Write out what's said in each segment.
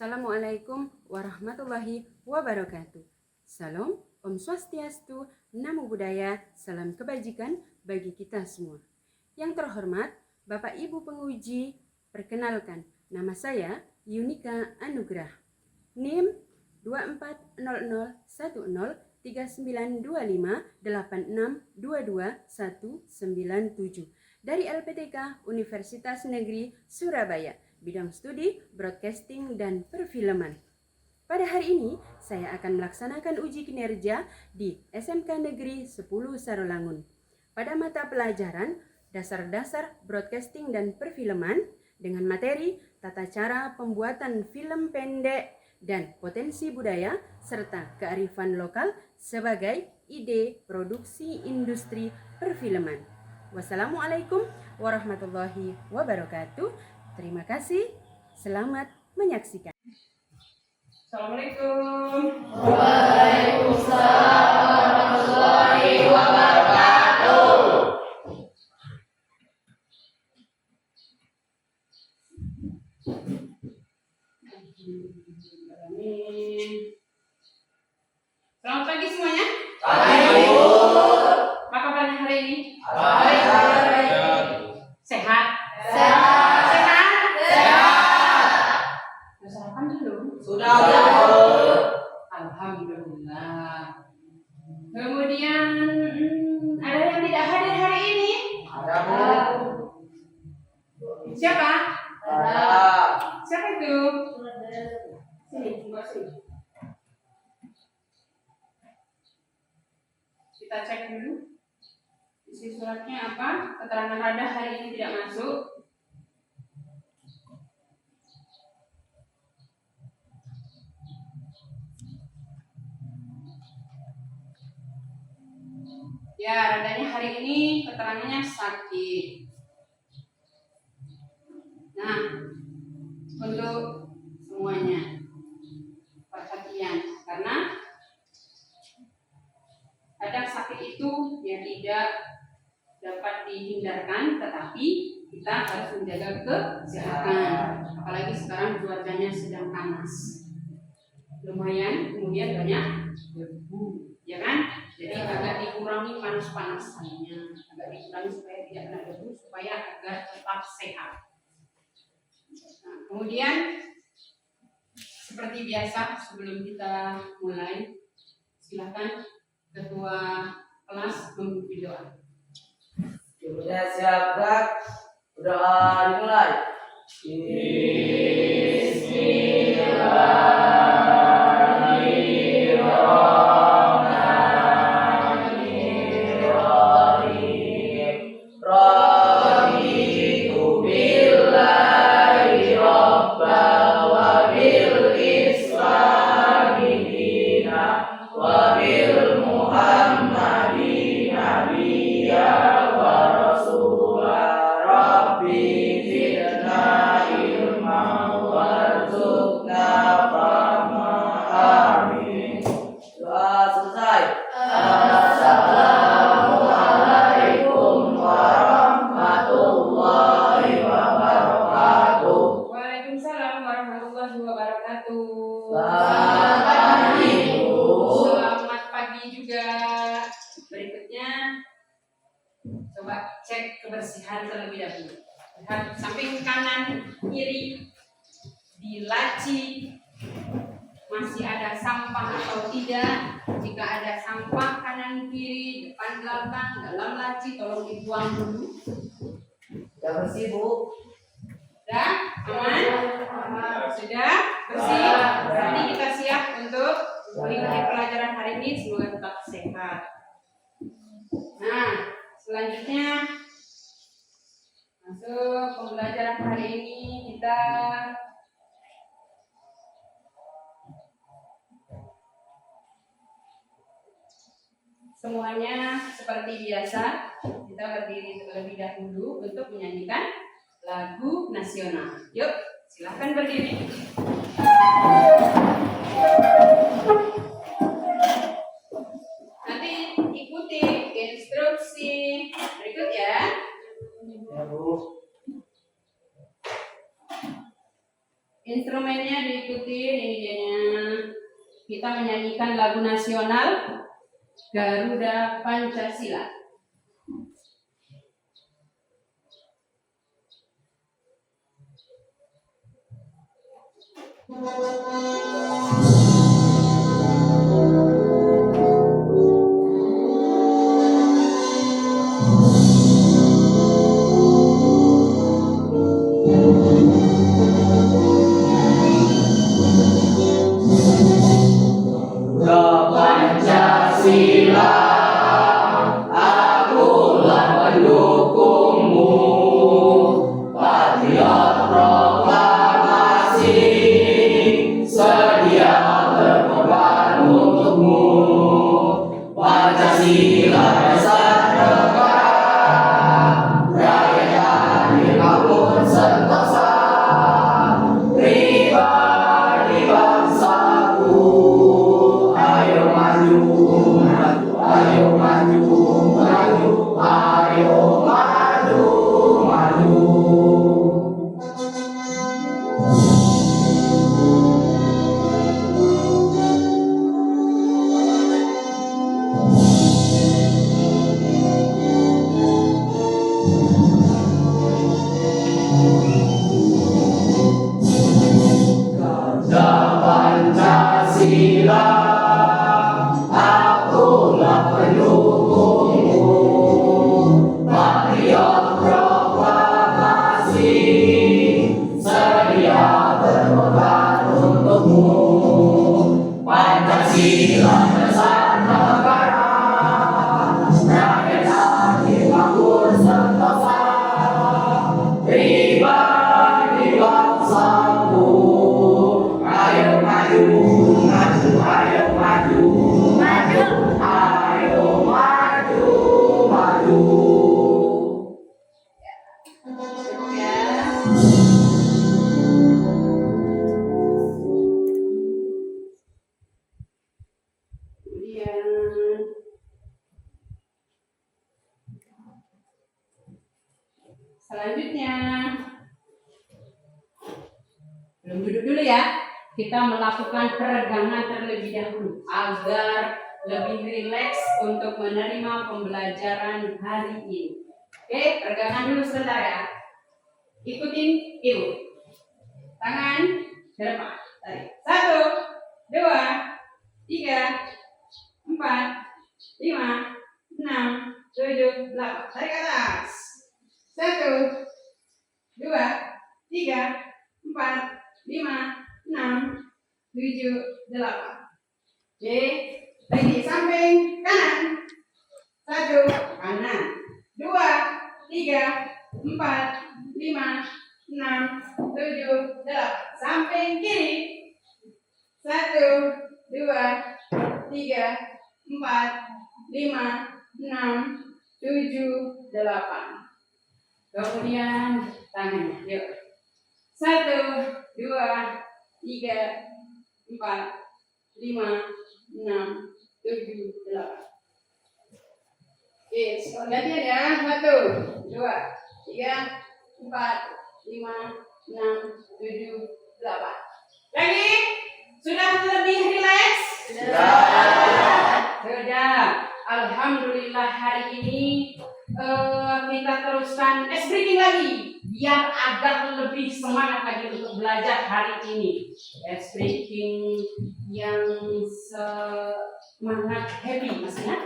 Assalamualaikum warahmatullahi wabarakatuh. Salam, Om Swastiastu, Namo Buddhaya, salam kebajikan bagi kita semua. Yang terhormat Bapak Ibu penguji, perkenalkan nama saya Yunika Anugrah. NIM 240010392586229197 dari LPTK Universitas Negeri Surabaya, bidang studi broadcasting dan perfilman. Pada hari ini saya akan melaksanakan uji kinerja di SMK Negeri 10 Sarolangun pada mata pelajaran dasar-dasar broadcasting dan perfilman dengan materi tata cara pembuatan film pendek dan potensi budaya serta kearifan lokal sebagai ide produksi industri perfilman. Wassalamualaikum warahmatullahi wabarakatuh. Terima kasih. Selamat menyaksikan. Assalamualaikum. Waalaikumsalam warahmatullahi wabarakatuh. Selamat pagi semuanya. Pagi. Apa kabarnya hari ini? Baik. Sehat? Sehat. Sehat? Sehat. Sudah sarapan belum? Sudah. Alhamdulillah. Kemudian ada yang tidak hadir hari ini? Ada, Bu. Siapa? Ada. Siapa itu? Sini, sini. Kita cek dulu. Isi suratnya apa? Keterangan rada hari ini tidak masuk. Ya, radanya hari ini keterangannya sakit. Nah, untuk semuanya perhatian, karena kadang sakit itu ya tidak dapat dihindarkan, tetapi kita harus menjaga kesehatan. Apalagi sekarang cuacanya sedang panas, lumayan, kemudian banyak debu, ya kan? Jadi agak dikurangi panas-panasannya, agak dikurangi supaya tidak kena debu, supaya agar tetap sehat. Nah, kemudian seperti biasa sebelum kita mulai, silakan ketua kelas memimpin doa. Sudah siap, Kak? Doa dimulai. Selamat pagi juga. Berikutnya coba cek kebersihan terlebih dahulu. Lihat samping kanan kiri di laci masih ada sampah atau tidak. Jika ada sampah kanan kiri, depan belakang, dalam laci tolong dibuang dulu. Sudah bersih, Bu? Sudah aman? Sudah bersih? Berarti kita siap untuk mengikuti pelajaran hari ini. Semoga tetap sehat. Nah, selanjutnya masuk pembelajaran hari ini. Kita semuanya seperti biasa, kita berdiri terlebih dahulu untuk menyanyikan lagu nasional. Yuk, silahkan berdiri. Nanti ikuti instruksi berikut ya. Ya, Bu. Instrumennya di ikutin ini dianya. Kita menyanyikan lagu nasional Garuda Pancasila. Pancasila, akulah pendukungmu, patriot proklamasi, sedia berkorban untukmu. Pancasila dasar negara, rakyat adil makmur sentosa, pribadi bangsaku. Ayo maju, maju, ayo maju, maju, ayo maju, maju. Garuda Pancasila, akulah pendukungmu, patriot proklamasi, sedia berkorban untukmu. Pancasila dasar negara, rakyat adil makmur sentosa, pribadi bangsaku. Ayo maju, maju, ayo maju, maju, ayo maju, maju. Cukup ya. Kemudian selanjutnya belum duduk dulu ya. Kita melakukan peregangan terlebih dahulu agar lebih rileks untuk menerima pembelajaran hari ini. Oke, peregangan dulu sebentar ya. Ikutin ibu. Tangan ke depan. Tarik. 1, 2, 3, 4, 5, 6, 7, 8. Tarik ke atas. 1, 2, 3, 4, 5, 6, 7, 8. Oke, lagi samping kanan. 1, kanan. 2, 3, 4, 5, 6, 7, 8. Samping kiri. 1, 2, 3, 4, 5, 6, 7, 8. Kemudian tangannya. Yuk. 1, 2, 3, 4, 5, 6, 7, 8. Oke, gantian ya. 1, 2, 3, 4, 5, 6, 7, 8. Lagi? Sudah lebih rileks? Sudah. Alhamdulillah hari ini kita teruskan breaking lagi biar agak lebih semangat lagi untuk belajar hari ini. Breaking yang semangat happy masih ingat?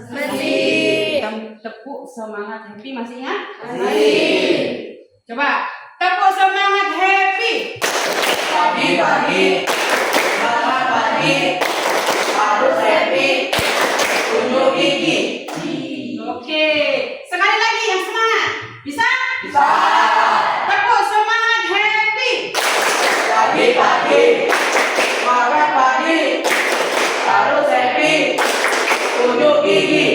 Masih. Tepuk semangat happy masih ingat? Masih. Coba tepuk semangat happy. Pagi-pagi, selamat pagi, harus happy, tunjuk gigi. Oke, sekali lagi yang semangat. Bisa? Bisa. Tepuk semangat happy. Pagi-pagi, selamat pagi, harus happy, tunjuk gigi.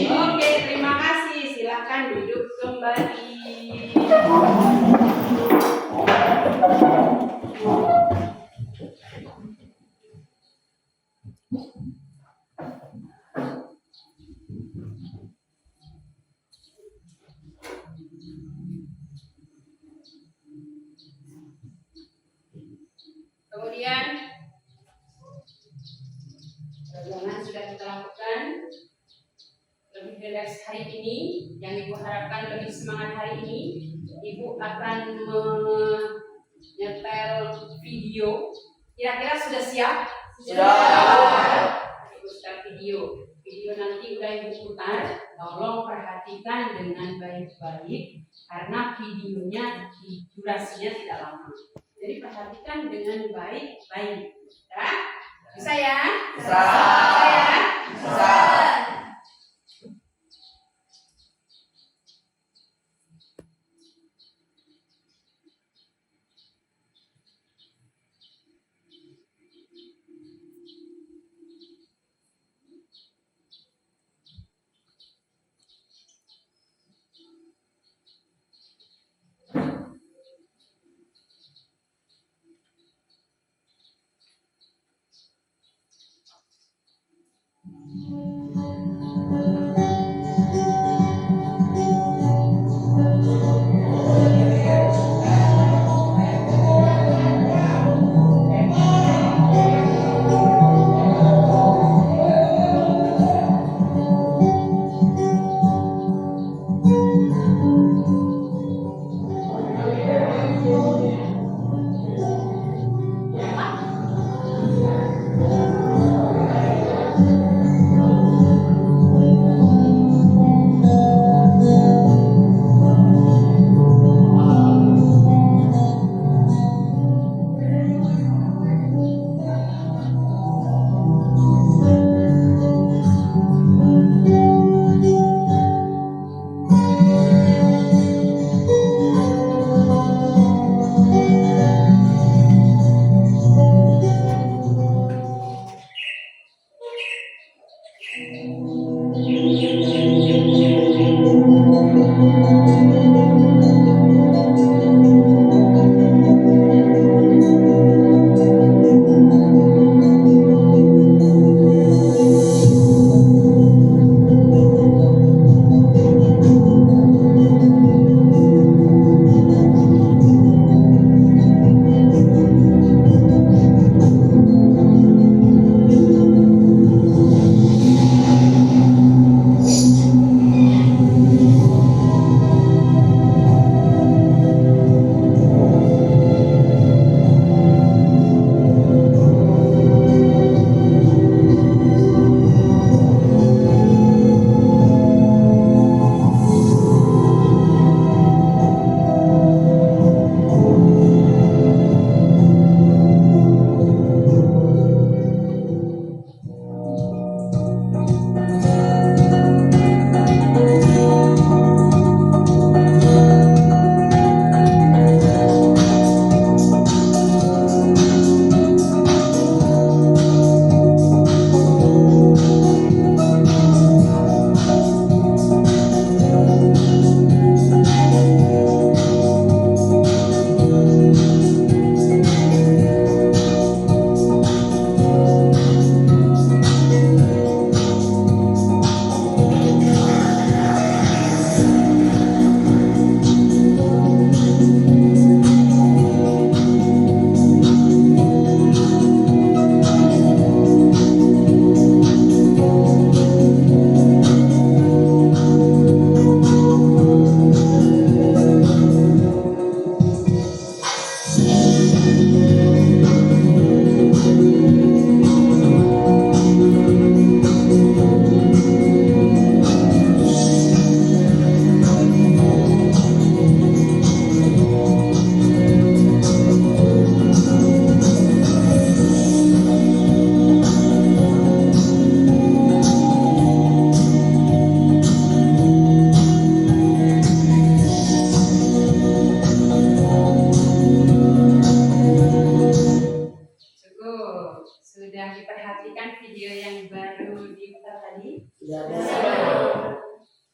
Oke, terima kasih. Silakan duduk kembali. Kemudian peregangan sudah kita lakukan. Lebih rileks hari ini, yang Ibu harapkan lebih semangat hari ini. Ibu akan menyetel video. Kira-kira sudah siap? Sudah. Ibu start video. Video nanti udah Ibu putar. Tolong perhatikan dengan baik-baik karena videonya durasinya tidak lama. Jadi perhatikan dengan baik-baik. Ya? Bisa ya? Bisa. Bisa ya? Bisa.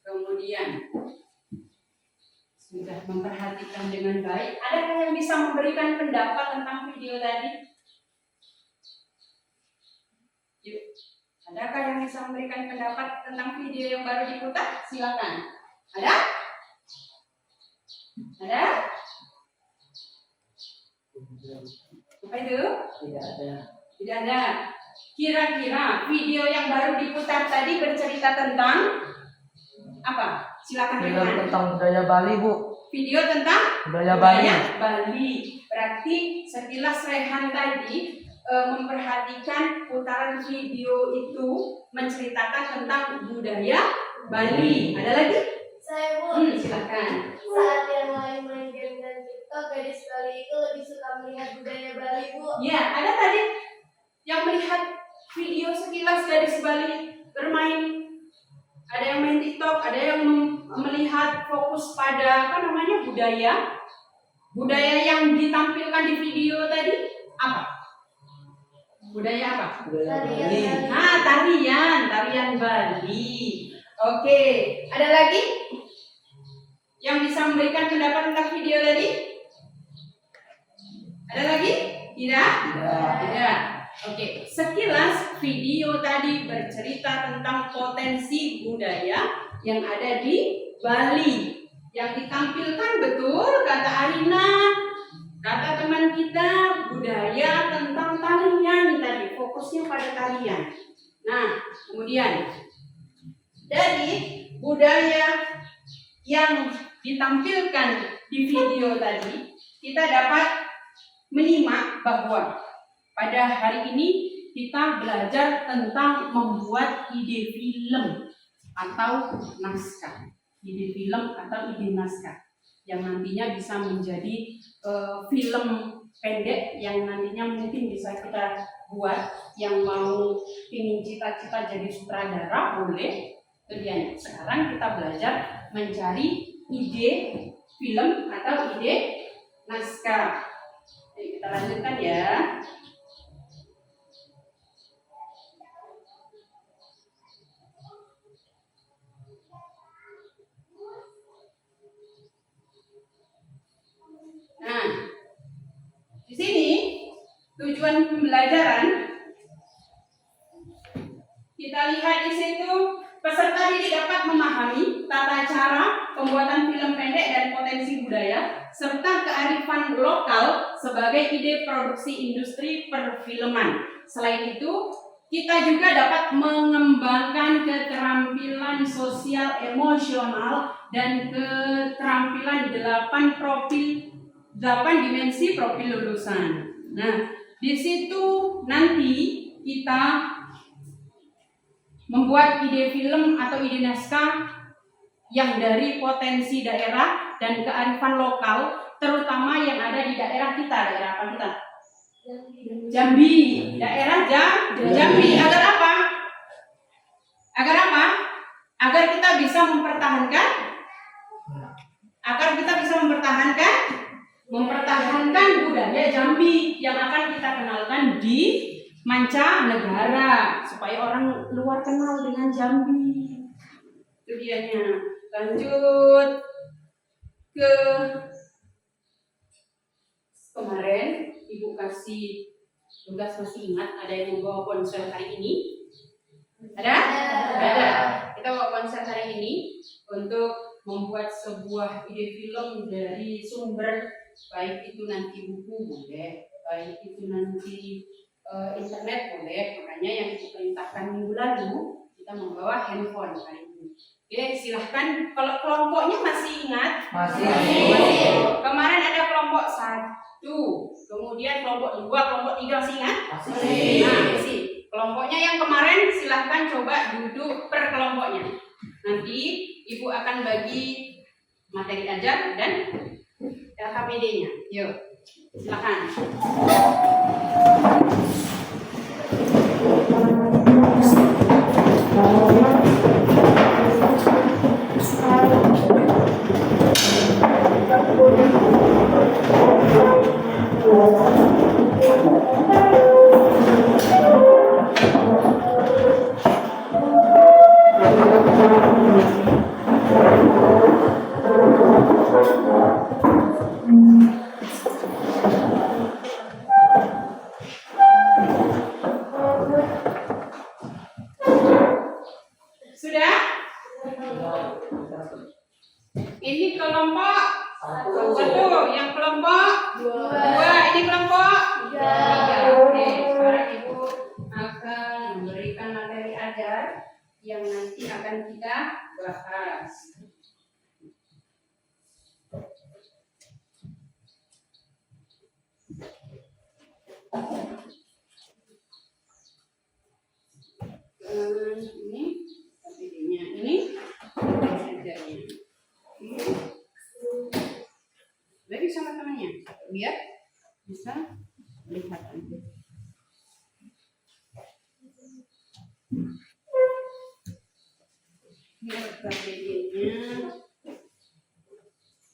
Kemudian sudah memperhatikan dengan baik. Adakah yang bisa memberikan pendapat tentang video tadi? Yuk. Adakah yang bisa memberikan pendapat tentang video yang baru diputar? Silakan. Ada? Ada? Apa itu? Tidak ada. Tidak ada. Kira-kira video yang baru diputar tadi bercerita tentang apa? Silakan Film rekan. tentang budaya Bali, Bu. Video tentang Budaya Bali. Bali. Berarti sekilas Rehan tadi memperhatikan putaran video itu menceritakan tentang budaya Bali. Ada lagi? Saya Bu, Silakan. saat yang lain main game dan TikTok, gadis Bali itu lebih suka melihat budaya Bali Bu. Ya, ada tadi yang melihat video sekilas gadis Bali bermain. Ada yang main TikTok, ada yang melihat fokus pada apa namanya budaya. Budaya yang ditampilkan di video tadi apa? Budaya apa? Budaya Tarian Bali. Bali. Nah, tarian Bali. Oke, ada lagi yang bisa memberikan pendapat tentang video tadi? Ada lagi? Tidak? Tidak. Tidak. Oke, sekilas video tadi bercerita tentang potensi budaya yang ada di Bali. Yang ditampilkan betul kata Arina, kata teman kita, budaya tentang tarian tadi, fokusnya pada tarian. Nah, kemudian dari budaya yang ditampilkan di video tadi, kita dapat menyimak bahwa pada hari ini kita belajar tentang membuat ide film atau naskah. Ide film atau ide naskah yang nantinya bisa menjadi film pendek yang nantinya mungkin bisa kita buat. Yang mau ingin cita-cita jadi sutradara boleh. Kemudian sekarang kita belajar mencari ide film atau ide naskah. Jadi kita lanjutkan ya. Nah, di sini tujuan pembelajaran kita lihat di situ peserta didik dapat memahami tata cara pembuatan film pendek dan potensi budaya serta kearifan lokal sebagai ide produksi industri perfilman. Selain itu, kita juga dapat mengembangkan keterampilan sosial emosional dan keterampilan 8 dimensi profil lulusan. Nah, di situ nanti kita membuat ide film atau ide naskah yang dari potensi daerah dan kearifan lokal, terutama yang ada di daerah kita. Daerah apa kita? Jambi. Daerah Jambi. Agar apa? Agar apa? Agar kita bisa mempertahankan budaya Jambi yang akan kita kenalkan di mancanegara supaya orang luar kenal dengan Jambi. Itu dianya. Lanjut ke kemarin Ibu kasih tugas, masih ingat ada yang membawa ponsel hari ini? Ada? Ada. Kita bawa ponsel hari ini untuk membuat sebuah ide film dari sumber, baik itu nanti buku boleh, baik itu nanti internet boleh. Makanya yang diperintahkan minggu lalu kita membawa handphone hari ini. Oke, silahkan. Kalau kelompoknya masih ingat? Masih. Kemarin ada kelompok 1, kemudian kelompok 2, kelompok 3 masih ingat? Masih. Nah, masih. Kelompoknya yang kemarin silahkan coba duduk per kelompoknya. Nanti Ibu akan bagi materi ajar dan LKPD-nya. Yuk, silakan. yang nanti akan kita bahas. Ini KPD-nya, ini ajarnya. Bagi sama temannya, biar bisa lihat nanti. Ini KPD-nya,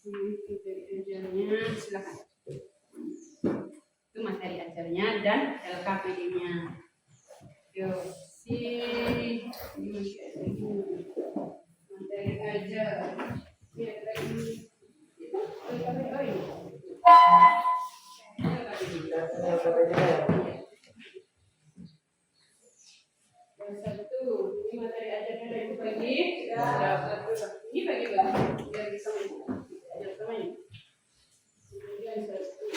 ini materi ajarnya, silakan. Itu materi ajarnya dan LKPD-nya. Yuk, ini masih ada ini. Materi ajar. Ini ada lagi. Itu LKPD. Oh ini. Yang satu, ini materi ajarnya dari pagi. Ini bagi-bagi biar bisa ajar temannya. Kemudian satu.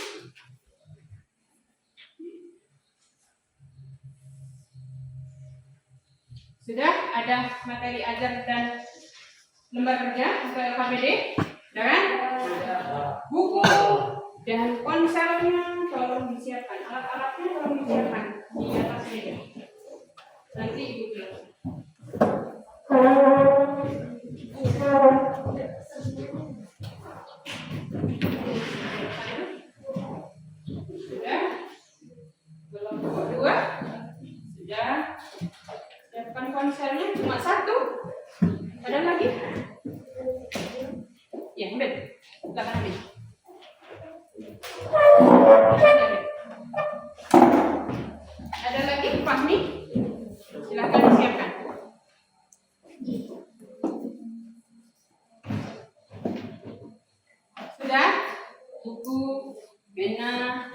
Sudah ada materi ajar dan lembar kerja untuk LKPD? Sudah kan? Buku dan ponselnya tolong disiapkan, alat-alatnya tolong disiapkan di atas meja. Nanti ibu bilang. Sudah? Belum kedua? Sudah? Siapkan ponselnya cuma satu. Ada lagi? Ya, ambil. Silakan ambil. Ada lagi, Fahmi? Silakan disiapkan. Sudah? Buku, pena,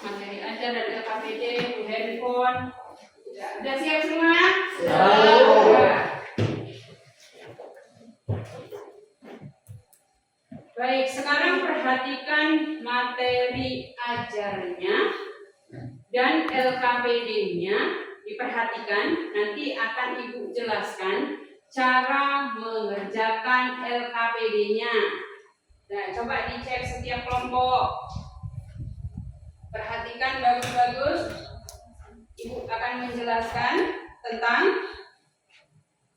materi ajar dan LKPD, handphone. Sudah siap semua? Sudah. Baik, sekarang perhatikan materi ajarnya dan LKPD-nya. Diperhatikan, nanti akan Ibu jelaskan cara mengerjakan LKPD-nya. Nah, coba dicek setiap kelompok. Perhatikan bagus-bagus. Ibu akan menjelaskan tentang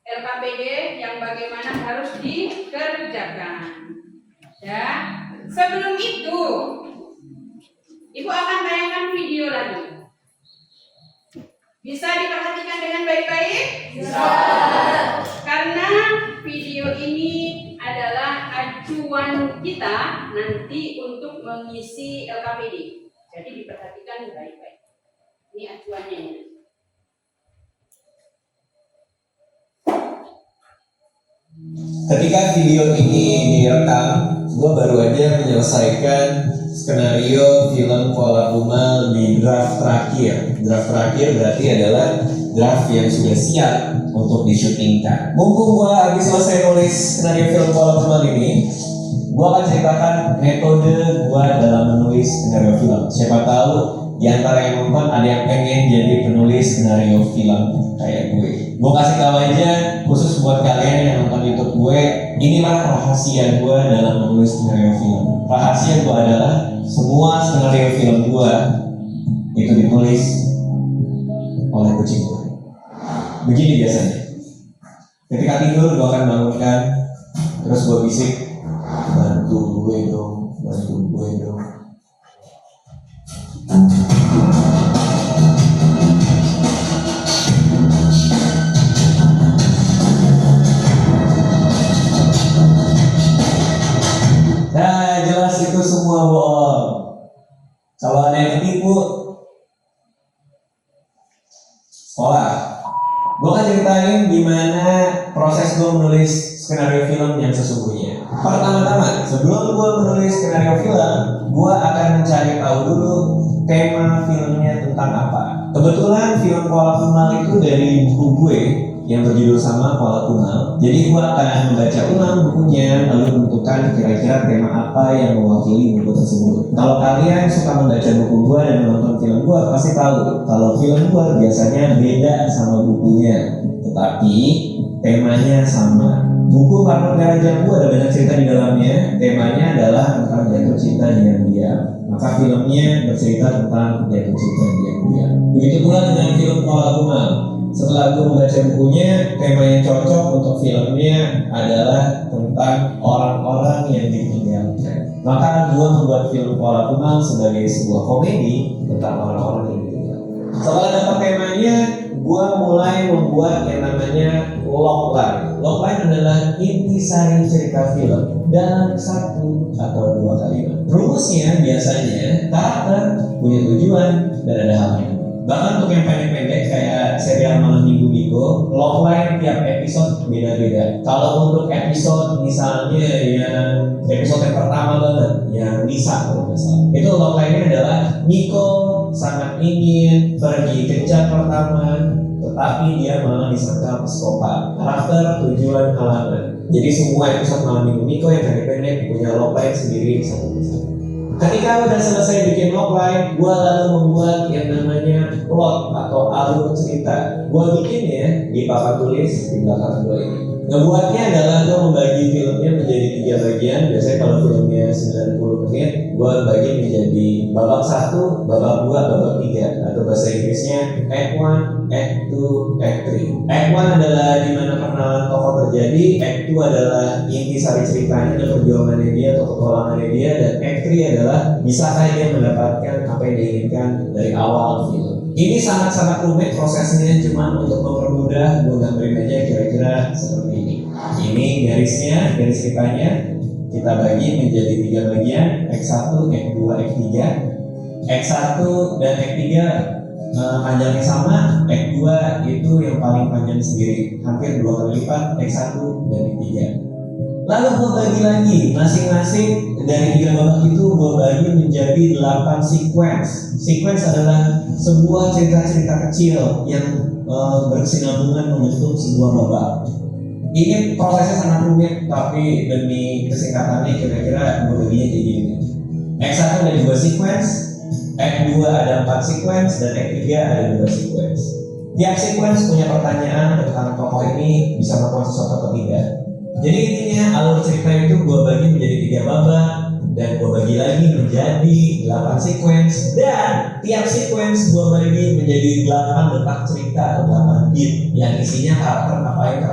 LKPD yang bagaimana harus dikerjakan. Ya, sebelum itu Ibu akan tayangkan video lagi. Bisa diperhatikan dengan baik-baik? Bisa. Karena video ini adalah acuan kita nanti untuk mengisi LKPD. Jadi diperhatikan baik-baik. Ini acuannya ya. Ketika video ini direkam, gue baru aja menyelesaikan skenario film Kuala Kumal di draft terakhir. Draft terakhir berarti adalah draft yang sudah siap untuk disyutingkan. Mumpung gue habis selesai nulis skenario film Kuala Kumal ini, gue akan ceritakan metode gue dalam menulis skenario film. Siapa tahu di antara yang nonton ada yang pengen jadi penulis skenario film kayak gue. Gue kasih tahu aja khusus buat kalian yang nonton YouTube gue, inilah rahasia gue dalam menulis skenario film. Rahasia gue adalah semua skenario film gue itu ditulis oleh kucing gue. Begini biasanya. Ketika tidur gue akan bangunkan, terus gue bisik, bantu gue dong, bantu gue dong. Nah, jelas itu semua bohong. Kalau ada yang ketipu, sekolah. Gue akan ceritain gimana proses gue menulis skenario film yang sesungguhnya. Pertama-tama, sebelum gue menulis skenario film, gue akan mencari tahu dulu tema filmnya tentang apa. Kebetulan film Kuala Kumal itu dari buku gue yang berjudul sama Kuala Kumal. Jadi gue akan membaca ulang bukunya, lalu menentukan kira-kira tema apa yang mewakili buku tersebut. Kalau kalian suka membaca buku gue dan menonton film gue, pasti tahu kalau film gue biasanya beda sama bukunya. tetapi temanya sama. Buku Karma Merah Jambu ada banyak cerita di dalamnya. Temanya adalah tentang jatuh cinta diam-diam. Maka filmnya bercerita tentang jatuh cinta diam-diam. Begitu pula dengan film Kuala Kumal. Setelah gue membaca bukunya, tema yang cocok untuk filmnya adalah tentang orang-orang yang ditinggalkan. Maka gue membuat film Kuala Kumal sebagai sebuah komedi tentang orang-orang yang ditinggalkan. Setelah dapat temanya, gue mulai membuat yang namanya logline. Logline adalah intisari cerita film dalam 1 atau 2 kalimat. Rumusnya biasanya karakter punya tujuan dan ada halnya. Bahkan untuk yang pendek-pendek kayak serial Malam Minggu Bigo, logline tiap episode beda-beda. Kalau untuk episode misalnya yang episode yang pertama banget, yang Lisa kalau nggak salah, itu logline-nya adalah Niko sangat ingin pergi kencan pertama, tetapi dia malah disangka psikopat. Karakter, tujuan, halangan. Jadi semua episode Malam Minggu Niko yang pendek-pendek punya logline sendiri di satu-satu. Ketika udah selesai bikin logline, gue lalu membuat yang namanya plot atau alur cerita. Gue bikinnya di papan tulis di belakang gue ini. Ngebuatnya adalah gue membagi filmnya menjadi 3 bagian. Biasanya kalau filmnya 90 menit, gue bagi menjadi babak 1, babak 2, babak 3. Atau bahasa Inggrisnya Act 1, Act 2, Act 3. Act 1 adalah di mana perkenalan tokoh terjadi. Act 2 adalah intisari ceritanya dan perjuangannya dia atau petualangannya dia. Dan Act 3 adalah bisakah dia mendapatkan apa yang diinginkan dari awal film. Ini sangat-sangat rumit prosesnya, cuma untuk mempermudah gue gambarin aja kira-kira seperti ini. Ini garisnya, garis ceritanya kita bagi menjadi 3 bagian, Act 1, Act 2, Act 3. Act 1 dan Act 3 panjangnya sama, Act 2 itu yang paling panjang sendiri, hampir 2 kali lipat Act 1 dan Act 3. Lalu gue bagi lagi, masing-masing dari 3 babak itu gue bagi menjadi 8 sequence. Sequence adalah sebuah cerita-cerita kecil yang berkesinambungan membentuk sebuah babak. Ini prosesnya sangat rumit, tapi demi kesingkatannya kira-kira gue baginya kayak gini. Act 1 ada 2 sequence, Act 2 ada 4 sequence, dan Act 3 ada 2 sequence. Tiap sequence punya pertanyaan tentang tokoh ini bisa melakukan sesuatu atau tidak. Jadi intinya alur cerita itu gue bagi menjadi 3 babak dan gue bagi lagi menjadi 8 sequence, dan tiap sequence gue bagi menjadi 8 detak cerita atau 8 beat yang isinya karakter ngapain,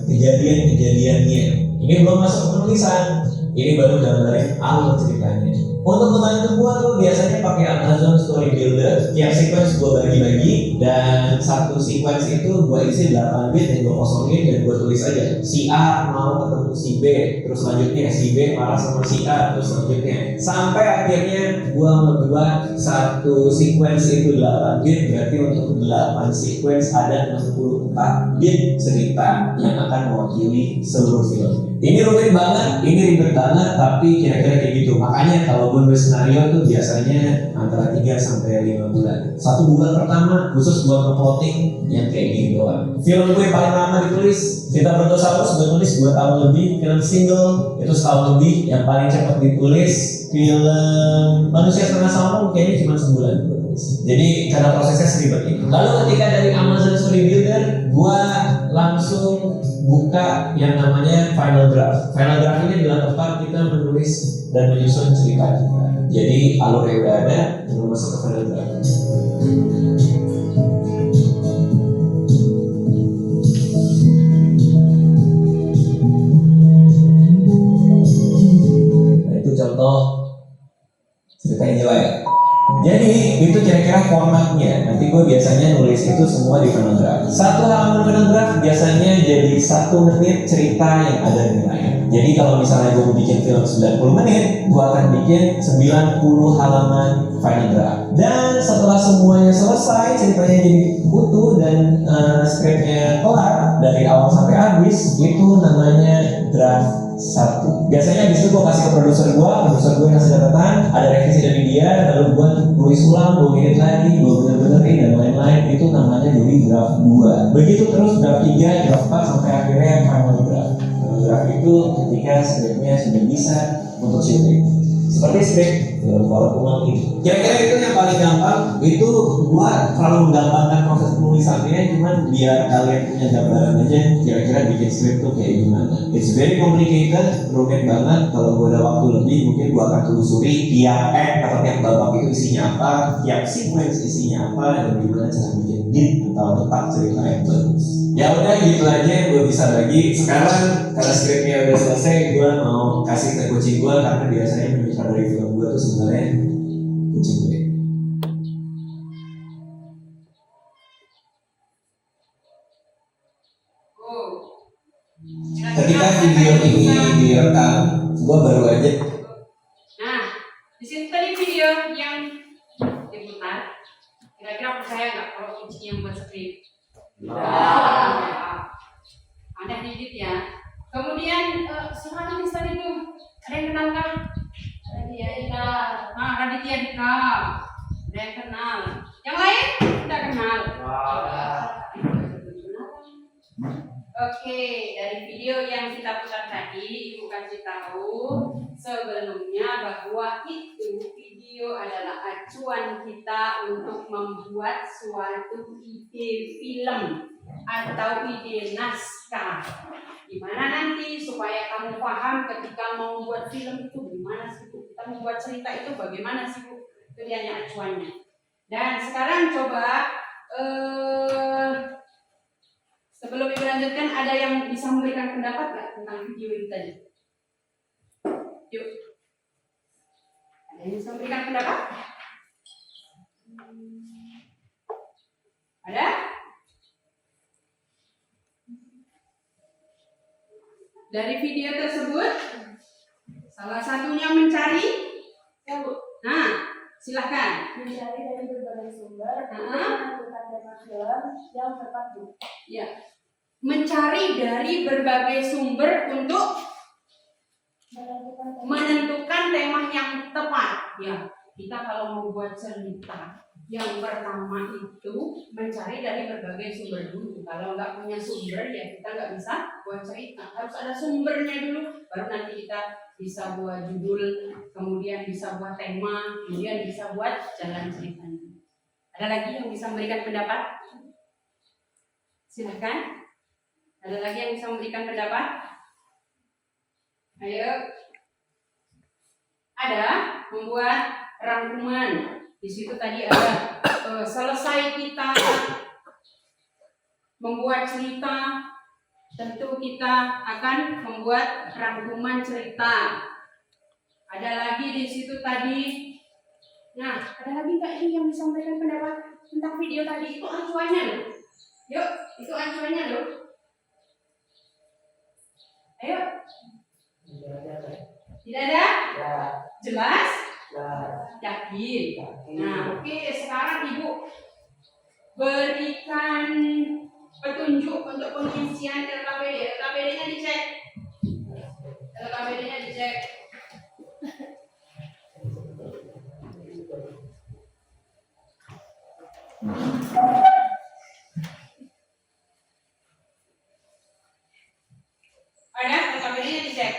kejadian-kejadiannya. Ini belum masuk penulisan, ini baru gambarin alur ceritanya. Untuk membantu gue biasanya pakai Amazon Story Builder. Tiap sequence gue bagi-bagi dan satu sequence itu gue isi 8 bit yang gue kosongin dan gue tulis aja si A mau ketemu si B, terus selanjutnya si B marah sama si A, terus selanjutnya sampai akhirnya gue membuat satu sequence itu 8 bit. Berarti untuk 8 sequence ada 64 bit cerita yang akan mewakili seluruh film. Ini rumit banget, ini ribet banget, tapi kira-kira kayak gitu. Makanya kalau gue nulis skenario tuh biasanya antara 3 sampai 5 bulan. 1 bulan pertama khusus buat nge-plotting yang kayak gini doang. Film gue paling lama ditulis, Cinta Brontosaurus gue tulis 2 tahun lebih. Film Single itu setahun lebih. Yang paling cepat ditulis film Manusia Setengah Salmon kayaknya cuma sebulan gue tulis. Jadi karena prosesnya seribet itu. Lalu ketika dari Amazon Story Builder, gue langsung buka yang namanya final draft. Final draft ini adalah tempat kita menulis dan menyusun cerita kita. Jadi alur yang udah ada, lalu masuk ke final draft. Nah itu contoh cerita yang nilai. Jadi itu kira-kira formatnya. Nanti gue biasanya nulis itu semua di final draft. 1 halaman final draft biasanya jadi 1 menit cerita yang ada nilainya. Jadi kalau misalnya gue mau bikin film 90 menit, gue akan bikin 90 halaman final draft. Dan setelah semuanya selesai, ceritanya jadi utuh dan skripnya kelar dari awal sampai habis, itu namanya draft 1. Biasanya habis itu gue kasih ke produser gue kasih catatan, ada revisi dari dia, lalu gue tulis ulang, gue edit lagi, gue bener-benerin dan lain-lain. Itu namanya jadi draft 2. Begitu terus draft 3, draft 4 sampai akhirnya final draft. Final draft itu ketika skripnya sudah bisa untuk syuting. seperti skrip film horor Kumal ini. Kira-kira itu yang paling gampang. Itu gua terlalu menggampangkan proses penulisannya, cuman biar kalian punya gambaran aja kira-kira bikin skrip tuh kayak gimana. It's very complicated, rumit banget. Kalau gua ada waktu lebih mungkin gua akan telusuri tiap act atau tiap babak itu isinya apa, tiap sequence isinya apa, dan gimana cara bikin beat atau letak cerita yang bagus. Ya udah gitu aja yang gue bisa bagi. Sekarang karena skripnya udah selesai, gue mau kasih ke kucing gue karena biasanya menyutradari film gue tuh sebenarnya kucing gue. Ketika video ini direkam, gue baru aja. Nah, di situ tadi video yang diputar. Kira-kira percaya nggak kalau kucing yang buat skrip? Ada digit ya. Kemudian siapa tulis tadi tuh? Ada yang kenal kah? Raditya Dika. Raditya Dika. Ada yang kenal. Yang lain tidak kenal. Oke, dari video yang kita putar tadi, Ibu kasih tahu sebelumnya bahwa itu video adalah acuan kita untuk membuat suatu ide film atau ide naskah. Gimana nanti supaya kamu paham ketika mau membuat film itu gimana sih Bu? Kita membuat cerita itu bagaimana sih Bu? Itu dia acuannya. Dan sekarang coba sebelum Ibu lanjutkan, ada yang bisa memberikan pendapat nggak tentang video itu tadi? Yuk. Ada yang bisa memberikan pendapat? Ada? Dari video tersebut, salah satunya mencari. Ya Bu, Nah, silahkan. mencari dari berbagai sumber untuk menentukan tema film yang tepat Bu. Ya, mencari dari berbagai sumber untuk menentukan tema yang tepat. Ya, kita kalau mau buat cerita, yang pertama itu mencari dari berbagai sumber dulu. Kalau nggak punya sumber, ya kita nggak bisa buat cerita. Harus ada sumbernya dulu, baru nanti kita bisa buat judul, kemudian bisa buat tema, kemudian bisa buat jalan ceritanya. Ada lagi yang bisa memberikan pendapat? Silakan. Ada lagi yang bisa memberikan pendapat? Ayo. Ada membuat rangkuman. Di situ tadi ada selesai kita membuat cerita, tentu kita akan membuat rangkuman cerita. Ada lagi di situ tadi. Nah, ada lagi nggak ini yang bisa memberikan pendapat tentang video tadi? Itu acuannya loh. Yuk, itu acuannya loh. Ayo. Tidak ada? Jelas? Yakin. Nah, oke, sekarang Ibu berikan petunjuk untuk pengisian LKPD. LKPD-nya dicek. LKPD-nya dicek. Ada LKPD-nya dicek.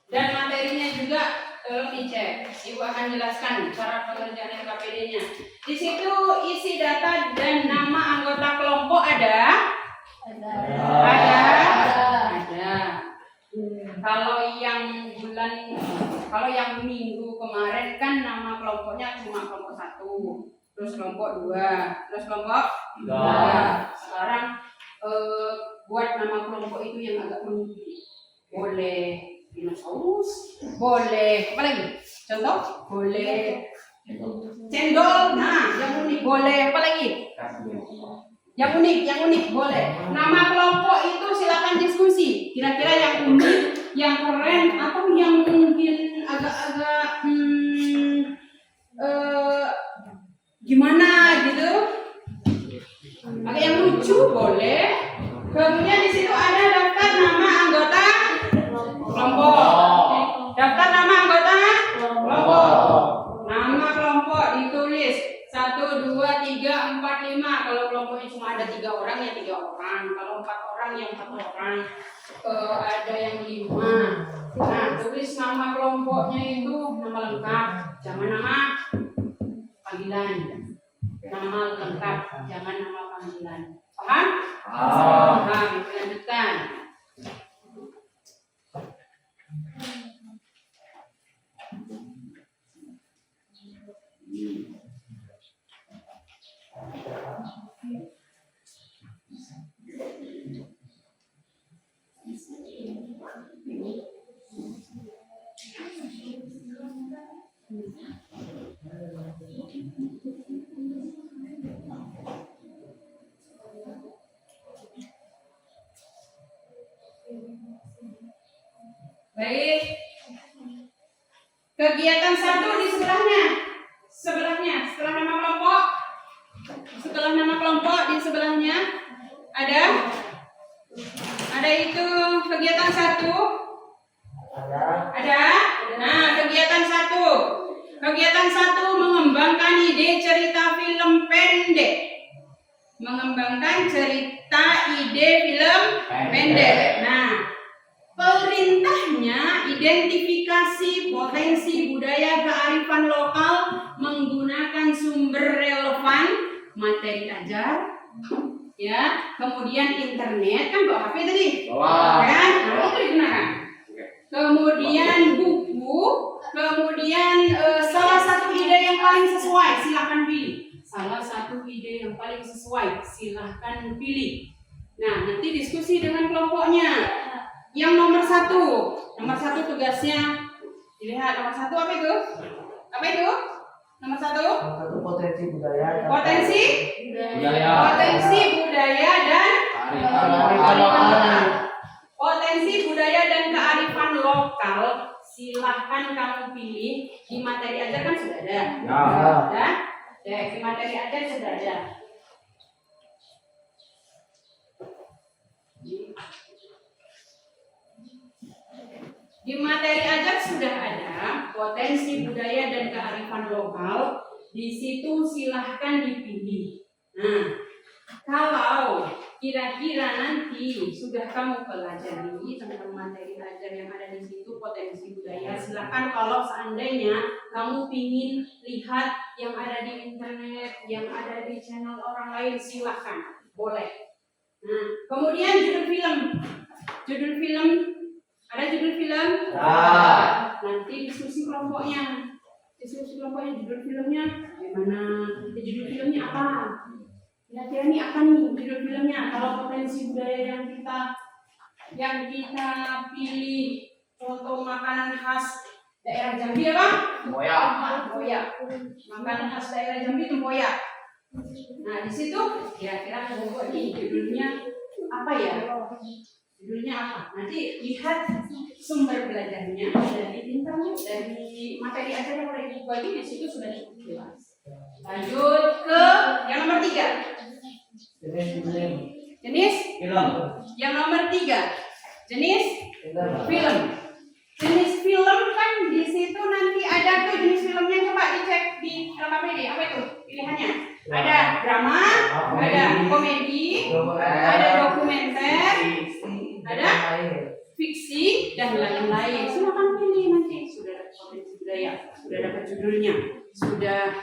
Dan materinya juga tolong dicek. Ibu akan jelaskan cara pengerjaan LKPD-nya. Di situ isi data dan nama anggota kelompok ada? Ada. Kalau yang minggu kemarin kan nama kelompoknya cuma kelompok 1, terus kelompok 2, terus kelompok 3. Sekarang buat nama kelompok itu yang agak unik. Boleh dinosaurus, boleh apa lagi? Contoh, boleh cendol. Nah, yang unik boleh apa lagi? Yang unik boleh. Nama kelompok itu silakan diskusi. Kira-kira yang unik, yang keren, atau yang mungkin agak-agak gimana gitu? Agak yang lucu boleh. Kemudian di situ ada daftar nama anggota kelompok. Daftar nama anggota kelompok. Nama kelompok ditulis 1, 2, 3, 4, 5 kalau kelompok kelompoknya cuma ada 3 orang ya 3 orang, kalau 4 orang ya 4 orang, ada yang 5. Nah, tulis nama kelompoknya itu nama lengkap, jangan nama panggilan. Nama lengkap, jangan nama panggilan. Paham? Paham. Itu lanjutkan. Baik. Kegiatan 1 di sebelahnya. Setelah nama kelompok. Setelah nama kelompok di sebelahnya ada itu kegiatan 1. Ada. Nah, kegiatan 1. Kegiatan 1 mengembangkan ide cerita film pendek. Mengembangkan cerita ide film pendek. Nah, perintahnya identifikasi potensi budaya kearifan lokal menggunakan sumber relevan, materi ajar, ya, kemudian internet kan bawa HP tadi, kan? Nah, itu digunakan. Kemudian buku, kemudian salah satu ide yang paling sesuai, silahkan pilih. Salah satu ide yang paling sesuai, silahkan pilih. Nah, nanti diskusi dengan kelompoknya. Yang nomor 1 tugasnya dilihat nomor 1 apa itu? Apa itu? Nomor 1? Potensi budaya. Potensi budaya dan potensi budaya dan kearifan lokal. Silahkan kamu pilih. Di materi ajar kan sudah ada. Ya. Di materi ajar sudah ada. Di materi ajar sudah ada potensi budaya dan kearifan lokal. Di situ silahkan dipilih. Nah, kalau kira-kira nanti sudah kamu pelajari tentang materi ajar yang ada di situ potensi budaya, silahkan kalau seandainya kamu ingin lihat yang ada di internet, yang ada di channel orang lain, silahkan, boleh. Nah, kemudian judul film. Ada judul film? Nanti diskusi kelompoknya. Judul filmnya gimana? Judul filmnya apa? Kira-kira ini apa nih judul filmnya? Kalau potensi budaya yang kita pilih, contoh makanan khas daerah Jambi apa? Tempoyak. Makanan khas daerah Jambi tempoyak. Nah, di situ kira-kira kelompok ini judulnya apa ya? Judulnya apa? Nanti lihat sumber belajarnya dari internet, dari materi ajar yang udah ibu bagi di situ sudah cukup jelas. Lanjut ke yang nomor 3. Jenis film. Yang nomor 3. Jenis film. Jenis film kan di situ nanti ada tuh jenis filmnya, coba dicek di LKPD. Apa itu pilihannya? Ada drama, ada komedi, ada dokumenter, ada fiksi dan lain-lain. Silakan pilih nanti. Sudah dapat potensi budaya, sudah dapat judulnya, sudah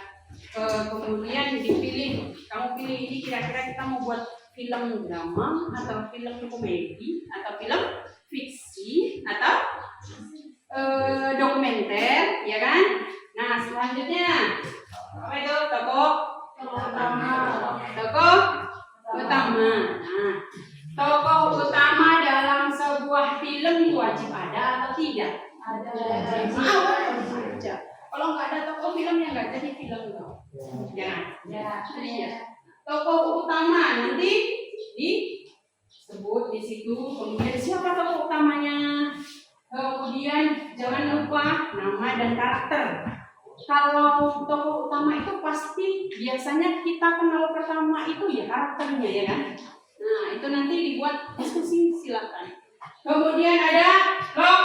kemudian dipilih. Kamu pilih ini kira-kira kita mau buat film drama atau film komedi atau film fiksi atau dokumenter, ya kan? Nah, selanjutnya apa itu? Tokoh utama. Nah, tokoh utama dalam sebuah film wajib ada atau tidak? Ada. Kalau nggak ada tokoh film ya nggak jadi film dong. Ya. Tokoh utama nanti disebut di situ. Kemudian siapa tokoh utamanya? Kemudian jangan lupa nama dan karakter. Kalau tokoh utama itu pasti biasanya kita kenal pertama itu ya karakternya, ya kan? Nah, itu nanti dibuat diskusi, silakan. Kemudian ada log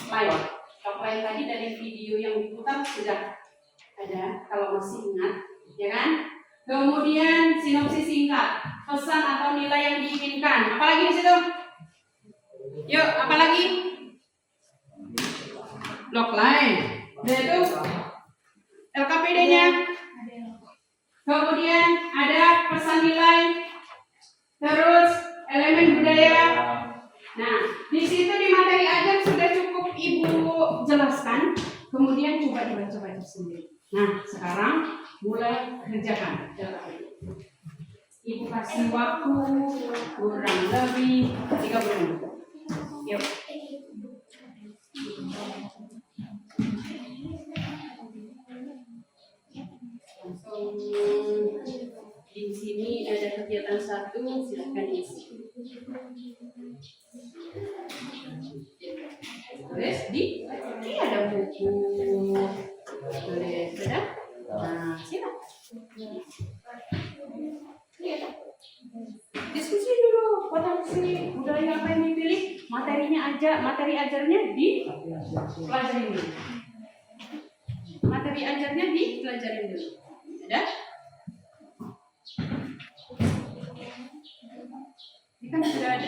line tadi dari video yang diputar sudah ada kalau masih ingat, ya kan? Kemudian sinopsis singkat, pesan atau nilai yang diinginkan. Apalagi di situ? Yuk, apalagi? Logline. Dan itu LKPD-nya. Kemudian ada pesan nilai. Terus elemen budaya. Nah, di situ di materi ajar sudah cukup Ibu jelaskan. Kemudian coba dibaca-baca sendiri. Nah, sekarang mulai kerjakan. Ibu kasih waktu kurang lebih 30 menit. Yuk. Langsung di sini ada kegiatan 1, silakan isi. Tulis di ini ada buku. Tulis, sudah? Nah, silakan. Diskusi dulu potensi budaya apa yang dipilih, materinya aja, materi ajarnya dipelajari dulu. Materi ajarnya dipelajari dulu. Ada? Ini kan sudah ada.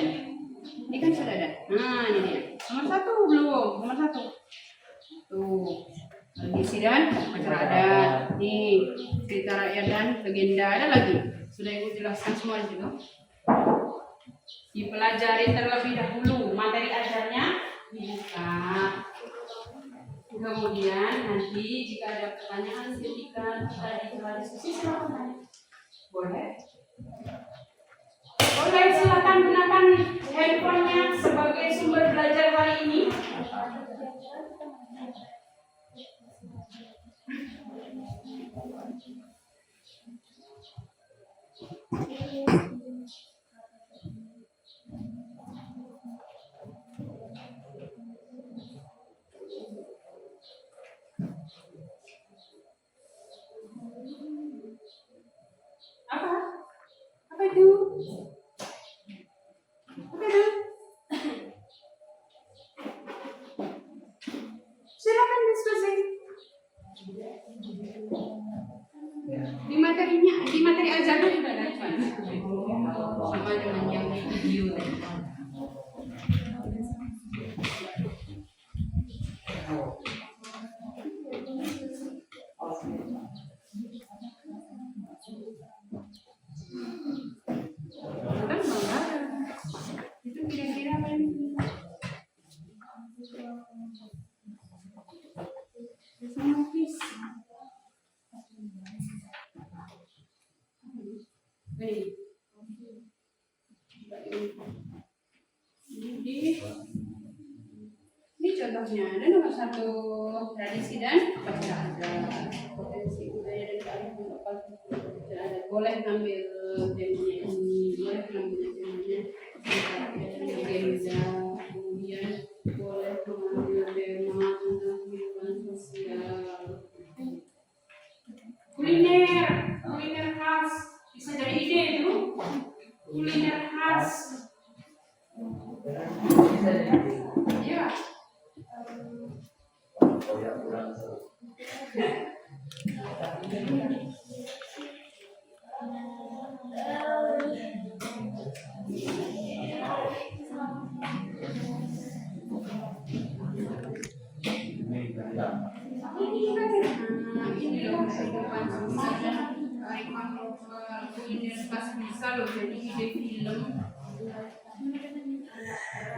Ini kan sudah ada. Nah, ini dia. Nomor 1 belum. Nomor 1. Tuh. Tradisi dan acara adat. Nih, cerita rakyat dan legenda. Ada lagi. Sudah Ibu jelaskan semua di situ. Dipelajari terlebih dahulu. Materi ajarnya dibuka. Kemudian nanti jika ada pertanyaan ketika kita di kelas diskusi silakan tanya. Boleh? Boleh, silakan gunakan handphonenya sebagai sumber belajar hari ini. Apa? Apa itu? Apa itu? Silakan diskusi. Di materinya, di materi ajarnya juga ada kan? Sama dengan yang di video tadi. Kan bangga. Itu kira-kira apa ini? Sinopsis. Ini contohnya ada nomor 1 tradisi dan acara adat, potensi budaya dan kearifan lokal adat. Boleh ngambil temanya ini, boleh ngambil temanya legenda, kemudian boleh mengambil tema tentang kehidupan sosial, kuliner khas, bisa jadi ide itu kuliner khas. Ya. Ini loh kehidupan sosial dan kearifan lokal, kuliner khas bisa loh jadi ide film.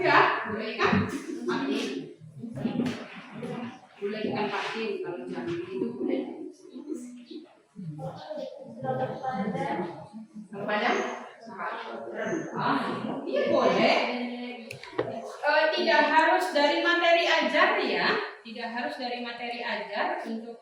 Ya, boleh kan? Patin. Boleh ikan patin kalau jambi itu boleh. Kalau padang? Iya boleh. Tidak harus dari materi ajar ya. Tidak harus dari materi ajar untuk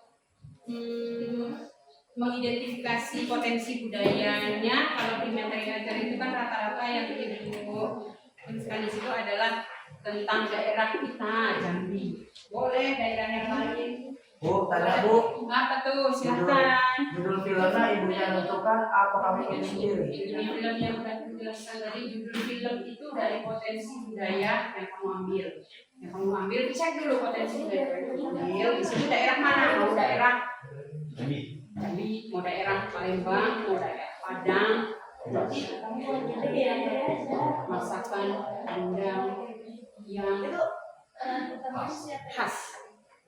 mengidentifikasi potensi budayanya. Kalau di materi ajar itu kan rata-rata yang Ibu tuliskan di situ adalah tentang daerah kita, Jambi. Boleh daerah yang lain. Bu, tanya Bu. Apa tuh? Silakan. Judul filmnya ibunya tentukan apa kamu pilih sendiri? Judul film yang sudah dijelaskan tadi, judul film itu dari potensi budaya yang kamu ambil. Yang kamu ambil, cek dulu potensi budaya yang kamu ambil. Di situ daerah mana? Mau daerah Jadi mau daerah Palembang, mau daerah Padang, nanti masakan rendang yang khas.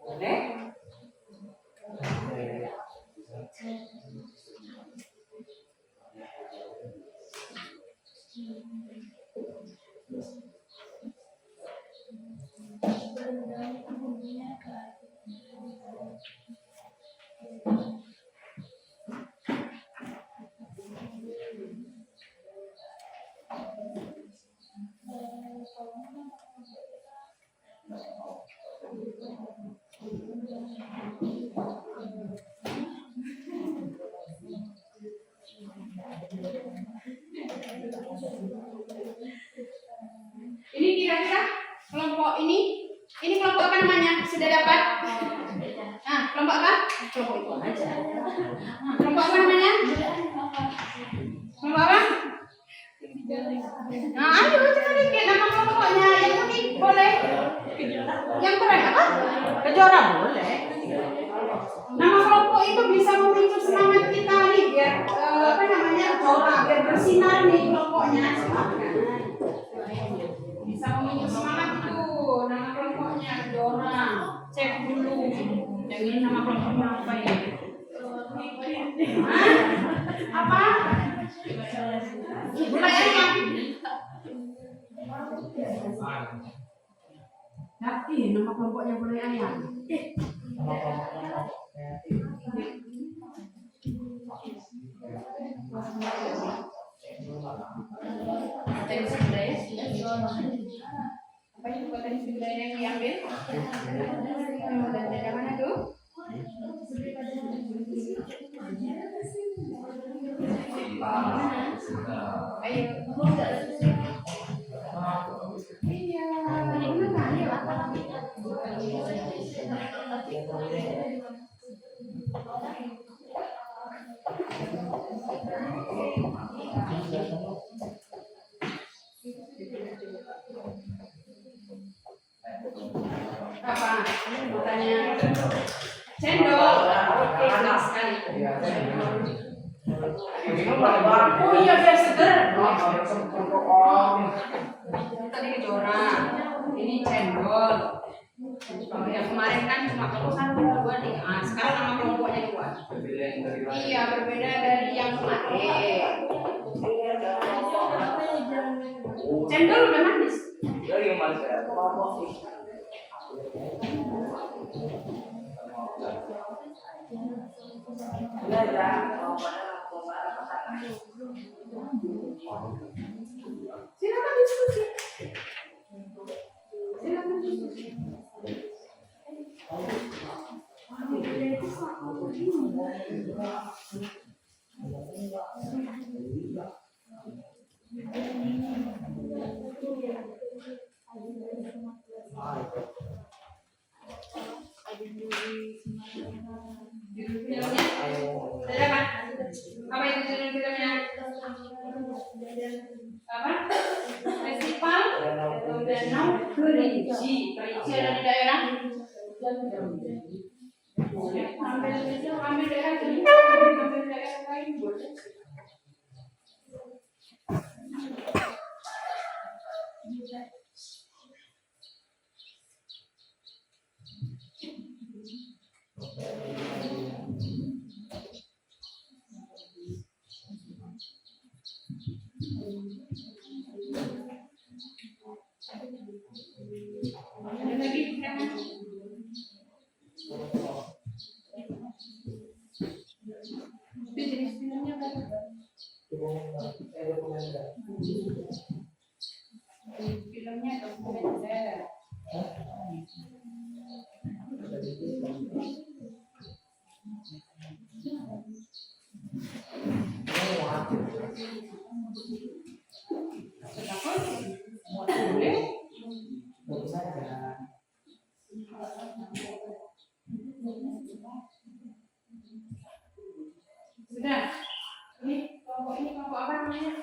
Boleh? Ini kira-kira kelompok ini kelompok apa namanya? Sudah dapat? Nah, kelompok apa? Kelompok itu aja. Nah, kelompok apa namanya? Kelompok apa? Nah, ayo coba dikit nama kelompoknya yang unik boleh. Yang keren apa? Kejora boleh. Nama kelompok itu bisa memicu semangat kita nih biar apa namanya kejora biar bersinar nih kelompoknya. Bisa memicu semangat itu nama kelompoknya kejora. Cek dulu. Yang ini nama kelompoknya apa ya? Hah? Apa? Mulai aja. Tapi nama kelompoknya boleh ayam. Potensi budaya apa itu potensi budaya yang diambil? Dan dari mana tuh? Ayo. Iya, apa? Tanya. Cendol. Oke, enak sekali. Oh iya biar seger. Tadi kejora. Ini cendol. Kalau yang kemarin kan cuma kelompok 1, 2, 3. Nah, sekarang nama kelompoknya 2. Iya, berbeda dari yang kemarin. Cendol udah manis. Silakan diskusi. Silakan diskusi. Judul filmnya ada apa? Apa itu judul filmnya? Apa? Festival Danau Kerinci. Kerinci ada di daerah? Ambil daerah ini, ambil daerah lain boleh. Ada lagi silakan. Itu jenis filmnya berapa? Filmnya dokumenter. Boleh? Sudah. Ini kelompok apa namanya?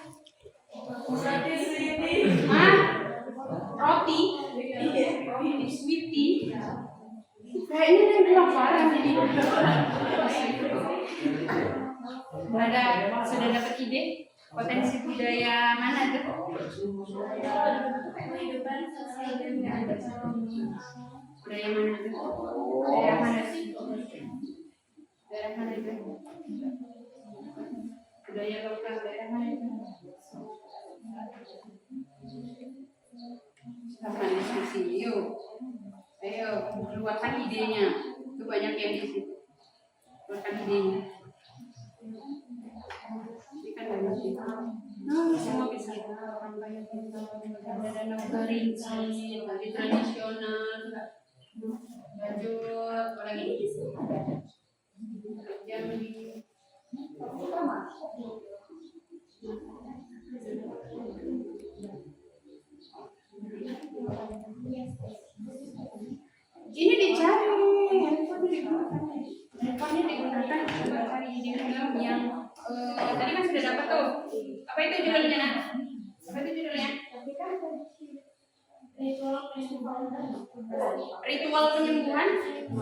Hah? Roti. Roti sweetie. Kayaknya ada yang kelaparan ini. Sudah dapat ide potensi budaya mana tuh? Kehidupan sosial dan Budaya mana tuh? Daerah mana sih? Daerah mana itu? Budaya lokal daerah mana itu? Apa diskusi? Yuk, ayo keluarkan idenya. Itu banyak yang di situ. Keluarkan idenya. Ini kan banyak sih. Semua bisa. Ada danau gerinci, tari tradisional, lanjut, apalagi Jambi. Ini dicari, handphonenya digunakan buat cari ide film yang tadi kan sudah dapat tuh. Apa itu judulnya, Nak? Apa itu judulnya? Ritual penyembuhan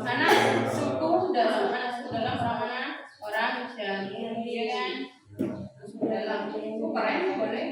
anak suku dalam orang mana? Orang Islam, ya kan? Suku dalam. Keren, boleh.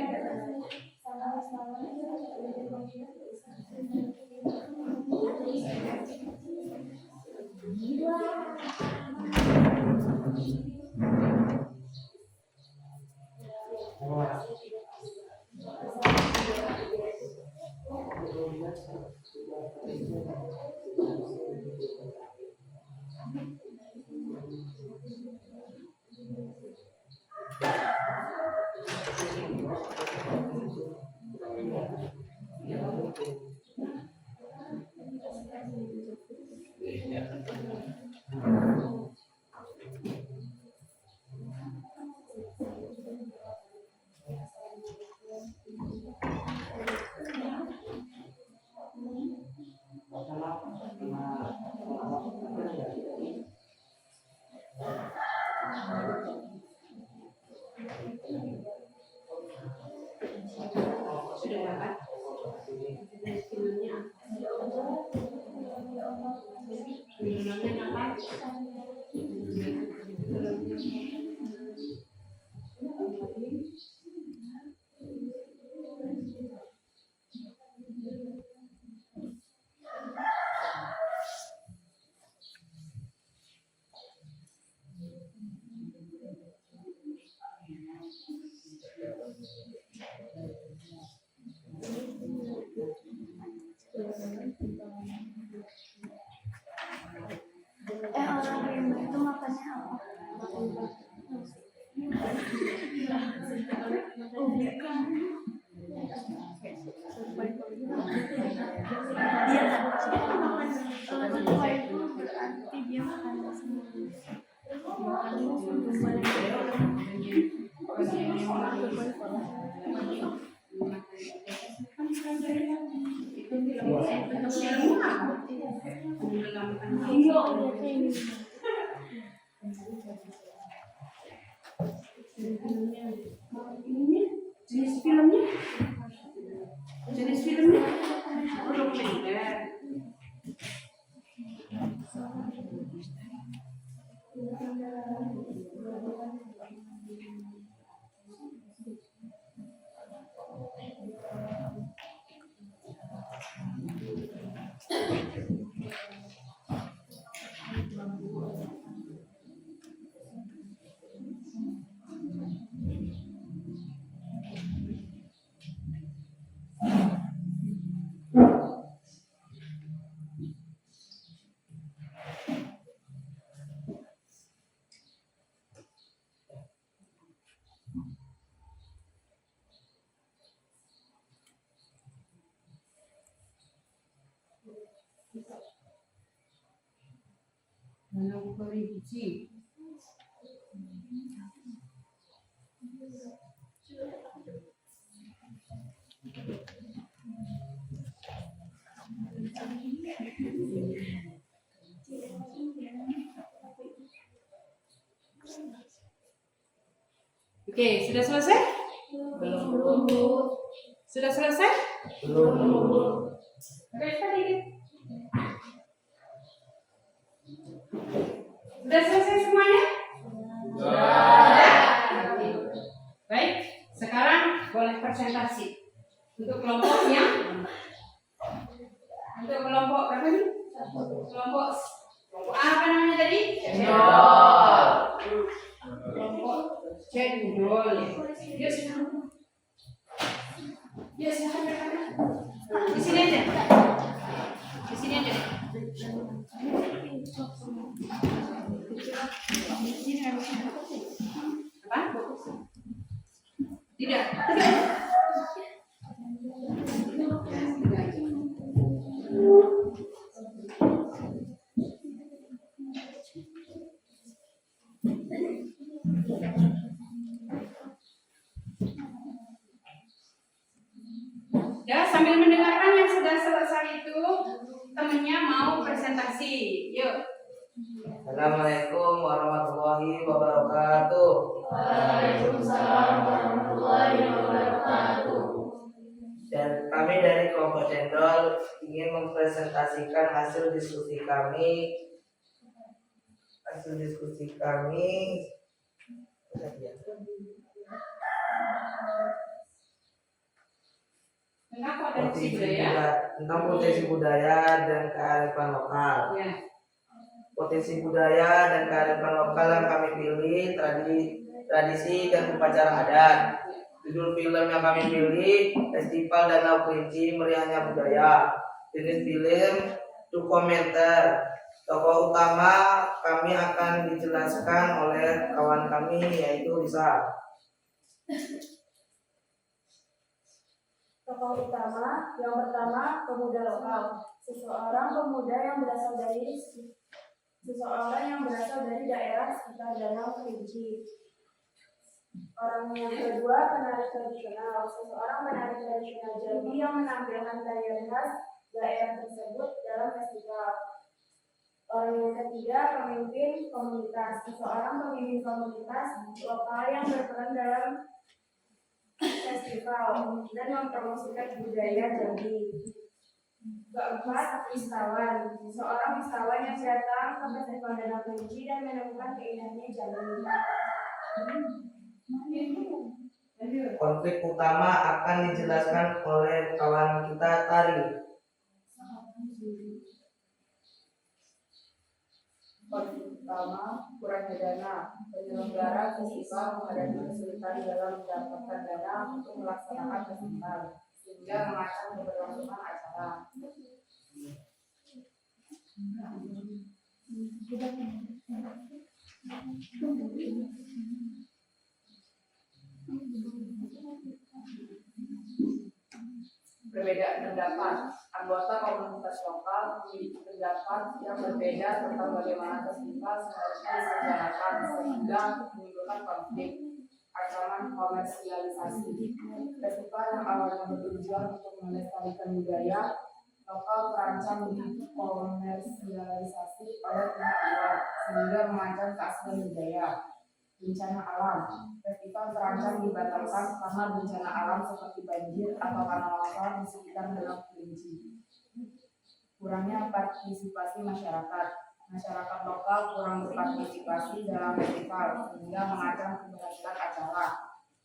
Sudah dapat. Filmnya apa? orang rimba itu makannya apa? Ketua itu berarti dia makan sendiri. Jenis filmnya dokumenter. Dalam korupsi. Oke, sudah selesai? Belum. Sudah selesai? Belum. Oke, tadi. Sudah selesai semuanya? Sudah. presentasi. Untuk kelompoknya, untuk kelompok berapa nih? Kelompok apa namanya tadi? Cendol. Kelompok cendol. Yuk, yuk silahkan. Di sini aja. Di sini aja. Apa? Tidak. Ya, sambil mendengarkan yang sudah selesai itu, temennya mau presentasi. Yuk. Assalamualaikum warahmatullahi wabarakatuh. Waalaikumsalam warahmatullahi wabarakatuh. Dan kami dari kelompok cendol ingin mempresentasikan hasil diskusi kami. Tentang potensi budaya dan kearifan lokal. Ya. Potensi budaya dan kearifan lokal yang kami pilih tradisi dan upacara adat. Judul film yang kami pilih Festival Danau Kerinci Meriahnya Budaya. Jenis film dokumenter. Tokoh utama kami akan dijelaskan oleh kawan kami yaitu Risa. Tokoh utama yang pertama pemuda lokal, seseorang pemuda yang berasal dari daerah sekitar Danau Kerinci. Orang yang kedua penari tradisional, seseorang penari tradisional Jambi yang menampilkan tarian khas daerah tersebut dalam festival. Orang yang ketiga pemimpin komunitas, seseorang pemimpin komunitas lokal yang berperan dalam festival dan mempromosikan budaya Jambi. Keempat, wisatawan, seorang wisatawan yang datang ke festival Danau Kerinci dan menemukan keindahannya Jambi. Konflik utama akan dijelaskan oleh kawan kita Tari. Konflik utama kurangnya dana. Penyelenggara festival menghadapi kesulitan dalam mendapatkan dana untuk melaksanakan festival sehingga mengancam keberlangsungan acara. Perbedaan pendapat. Anggota komunitas lokal memiliki pendapat yang berbeda tentang bagaimana festival seharusnya diselenggarakan sehingga menimbulkan konflik. Ancaman komersialisasi. Festival yang awalnya bertujuan untuk melestarikan budaya lokal terancam dikomersialisasi oleh pihak luar sehingga mengancam keaslian budaya. Bencana alam. Festival terancam dibatalkan karena bencana alam seperti banjir atau tanah longsor di sekitar Danau Kerinci. Kurangnya partisipasi masyarakat. Masyarakat lokal kurang berpartisipasi dalam festival sehingga mengancam keberhasilan acara.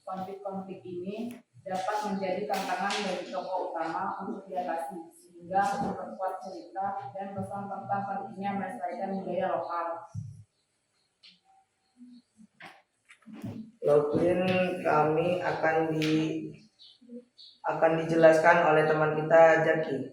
Konflik-konflik ini dapat menjadi tantangan bagi tokoh utama untuk diatasi sehingga memperkuat cerita dan pesan tentang pentingnya melestarikan budaya lokal. Doktrin kami akan dijelaskan oleh teman kita Jaki.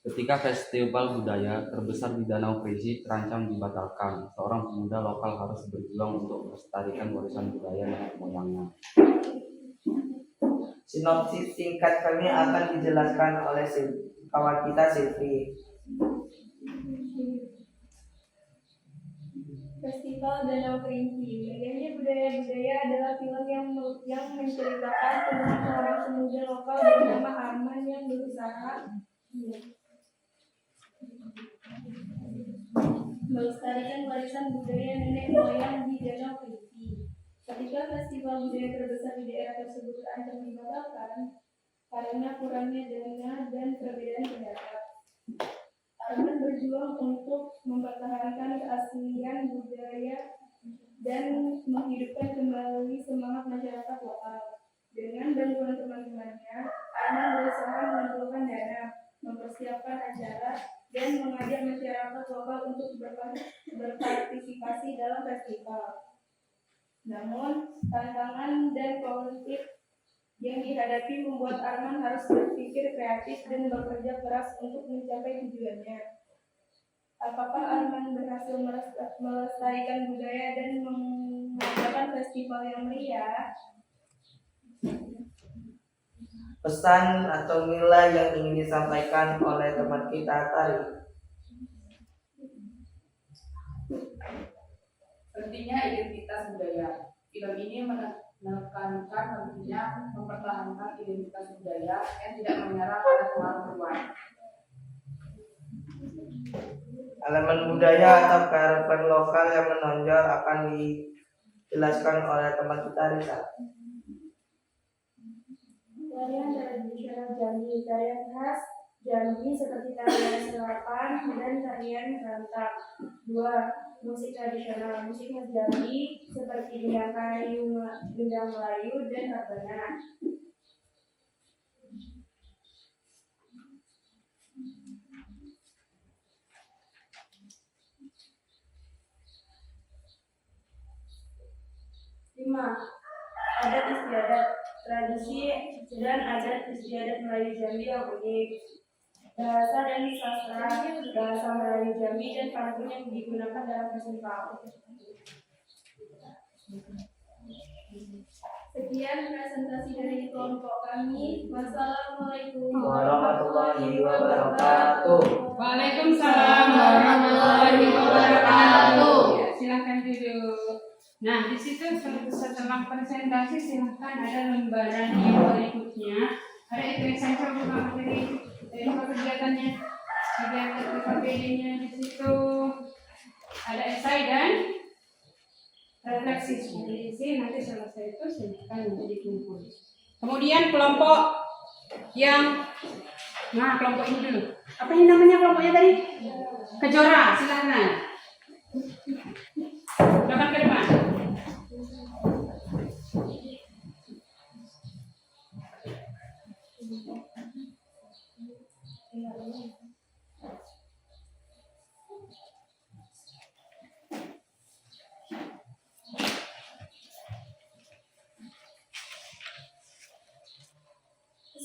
Ketika festival budaya terbesar di Danau Kerinci terancam dibatalkan, seorang pemuda lokal harus berjuang untuk melestarikan warisan budaya nenek moyangnya. Sinopsis singkat kami akan dijelaskan oleh kawan kita Silvi. Festival Danau Kerinci. Meriahnya budaya-budaya adalah film yang menceritakan tentang seorang pemuda lokal bernama Arman yang berusaha melestarikan warisan budaya nenek moyang di Danau Kerinci. Ketika festival budaya terbesar di daerah tersebut terancam dibatalkan karena kurangnya dana dan perbedaan pendapat, Arman berjuang untuk mempertahankan keaslian budaya dan menghidupkan kembali semangat masyarakat lokal. Dengan bantuan teman-temannya, Arman berusaha mengumpulkan dana, mempersiapkan acara, dan mengajak masyarakat lokal untuk berpartisipasi dalam festival. Namun, tantangan dan konflik yang dihadapi membuat Arman harus berpikir kreatif dan bekerja keras untuk mencapai tujuannya. Apakah Arman berhasil melestarikan budaya dan mengadakan festival yang meriah? Pesan atau nilai yang ingin disampaikan oleh teman kita tadi. Pentingnya identitas budaya. Film ini menekankan pentingnya mempertahankan identitas budaya yang tidak menyerah pada pengaruh luar. Elemen budaya atau kearifan lokal yang menonjol akan dijelaskan oleh teman kita Risa. Tarian tradisional Jambi, tarian khas Jambi seperti tarian serapan dan tarian rentak. 2. Musik tradisional, musik khas Jambi seperti gendang Melayu, dan rebana. Lima. Adat istiadat, tradisi dan adat istiadat Melayu Jambi yang unik. Bahasa dan sastra, bahasa Melayu Jambi dan pantun yang digunakan dalam festival. Sekian presentasi dari kelompok kami. Wassalamualaikum Warahmatullahi wabarakatuh. Waalaikumsalam warahmatullahi wabarakatuh. Silahkan duduk. Nah, di situ setelah presentasi silahkan ada lembaran yang berikutnya. Ada itu essential bukan materi kegiatannya, kegiatan KKBD-nya di situ. Ada esai dan refleksi. Di sini nanti selesai itu silahkan menjadi kumpul. Kemudian kelompok yang kelompok ini dulu. Apa yang namanya kelompoknya tadi? Kejora, silahkan. Silakan ke depan.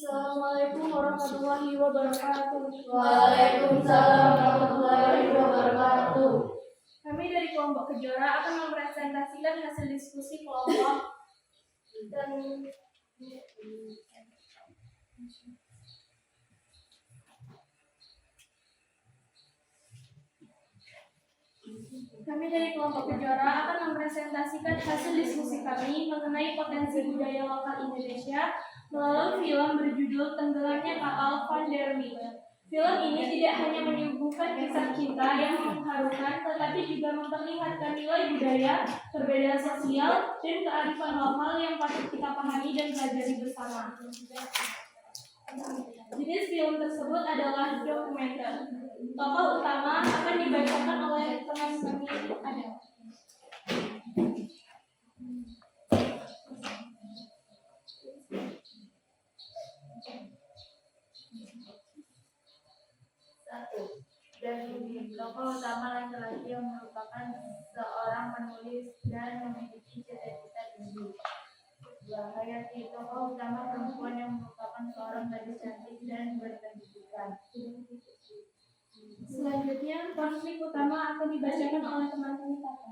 Assalamualaikum warahmatullahi wabarakatuh. Waalaikumsalam warahmatullahi wabarakatuh. Kami dari kelompok Kejora akan mempresentasikan hasil diskusi kelompok dan kami dari kelompok Kejora akan mempresentasikan hasil diskusi kami mengenai potensi budaya lokal Indonesia melalui film berjudul Tenggelamnya Kapal Van der Weyden. Film ini tidak hanya menyuguhkan kisah cinta yang mengharukan, tetapi juga memperlihatkan nilai budaya, perbedaan sosial, dan kearifan lokal yang patut kita pahami dan pelajari bersama. Jenis film tersebut adalah dokumenter. Tokoh utama akan dibacakan oleh teman kami adalah Dan tokoh utama laki-laki yang merupakan seorang penulis dan memiliki cita-cita tinggi. Hayati, tokoh utama perempuan yang merupakan seorang gadis cantik dan berpendidikan. selanjutnya konflik utama akan dibacakan oleh teman-teman kita.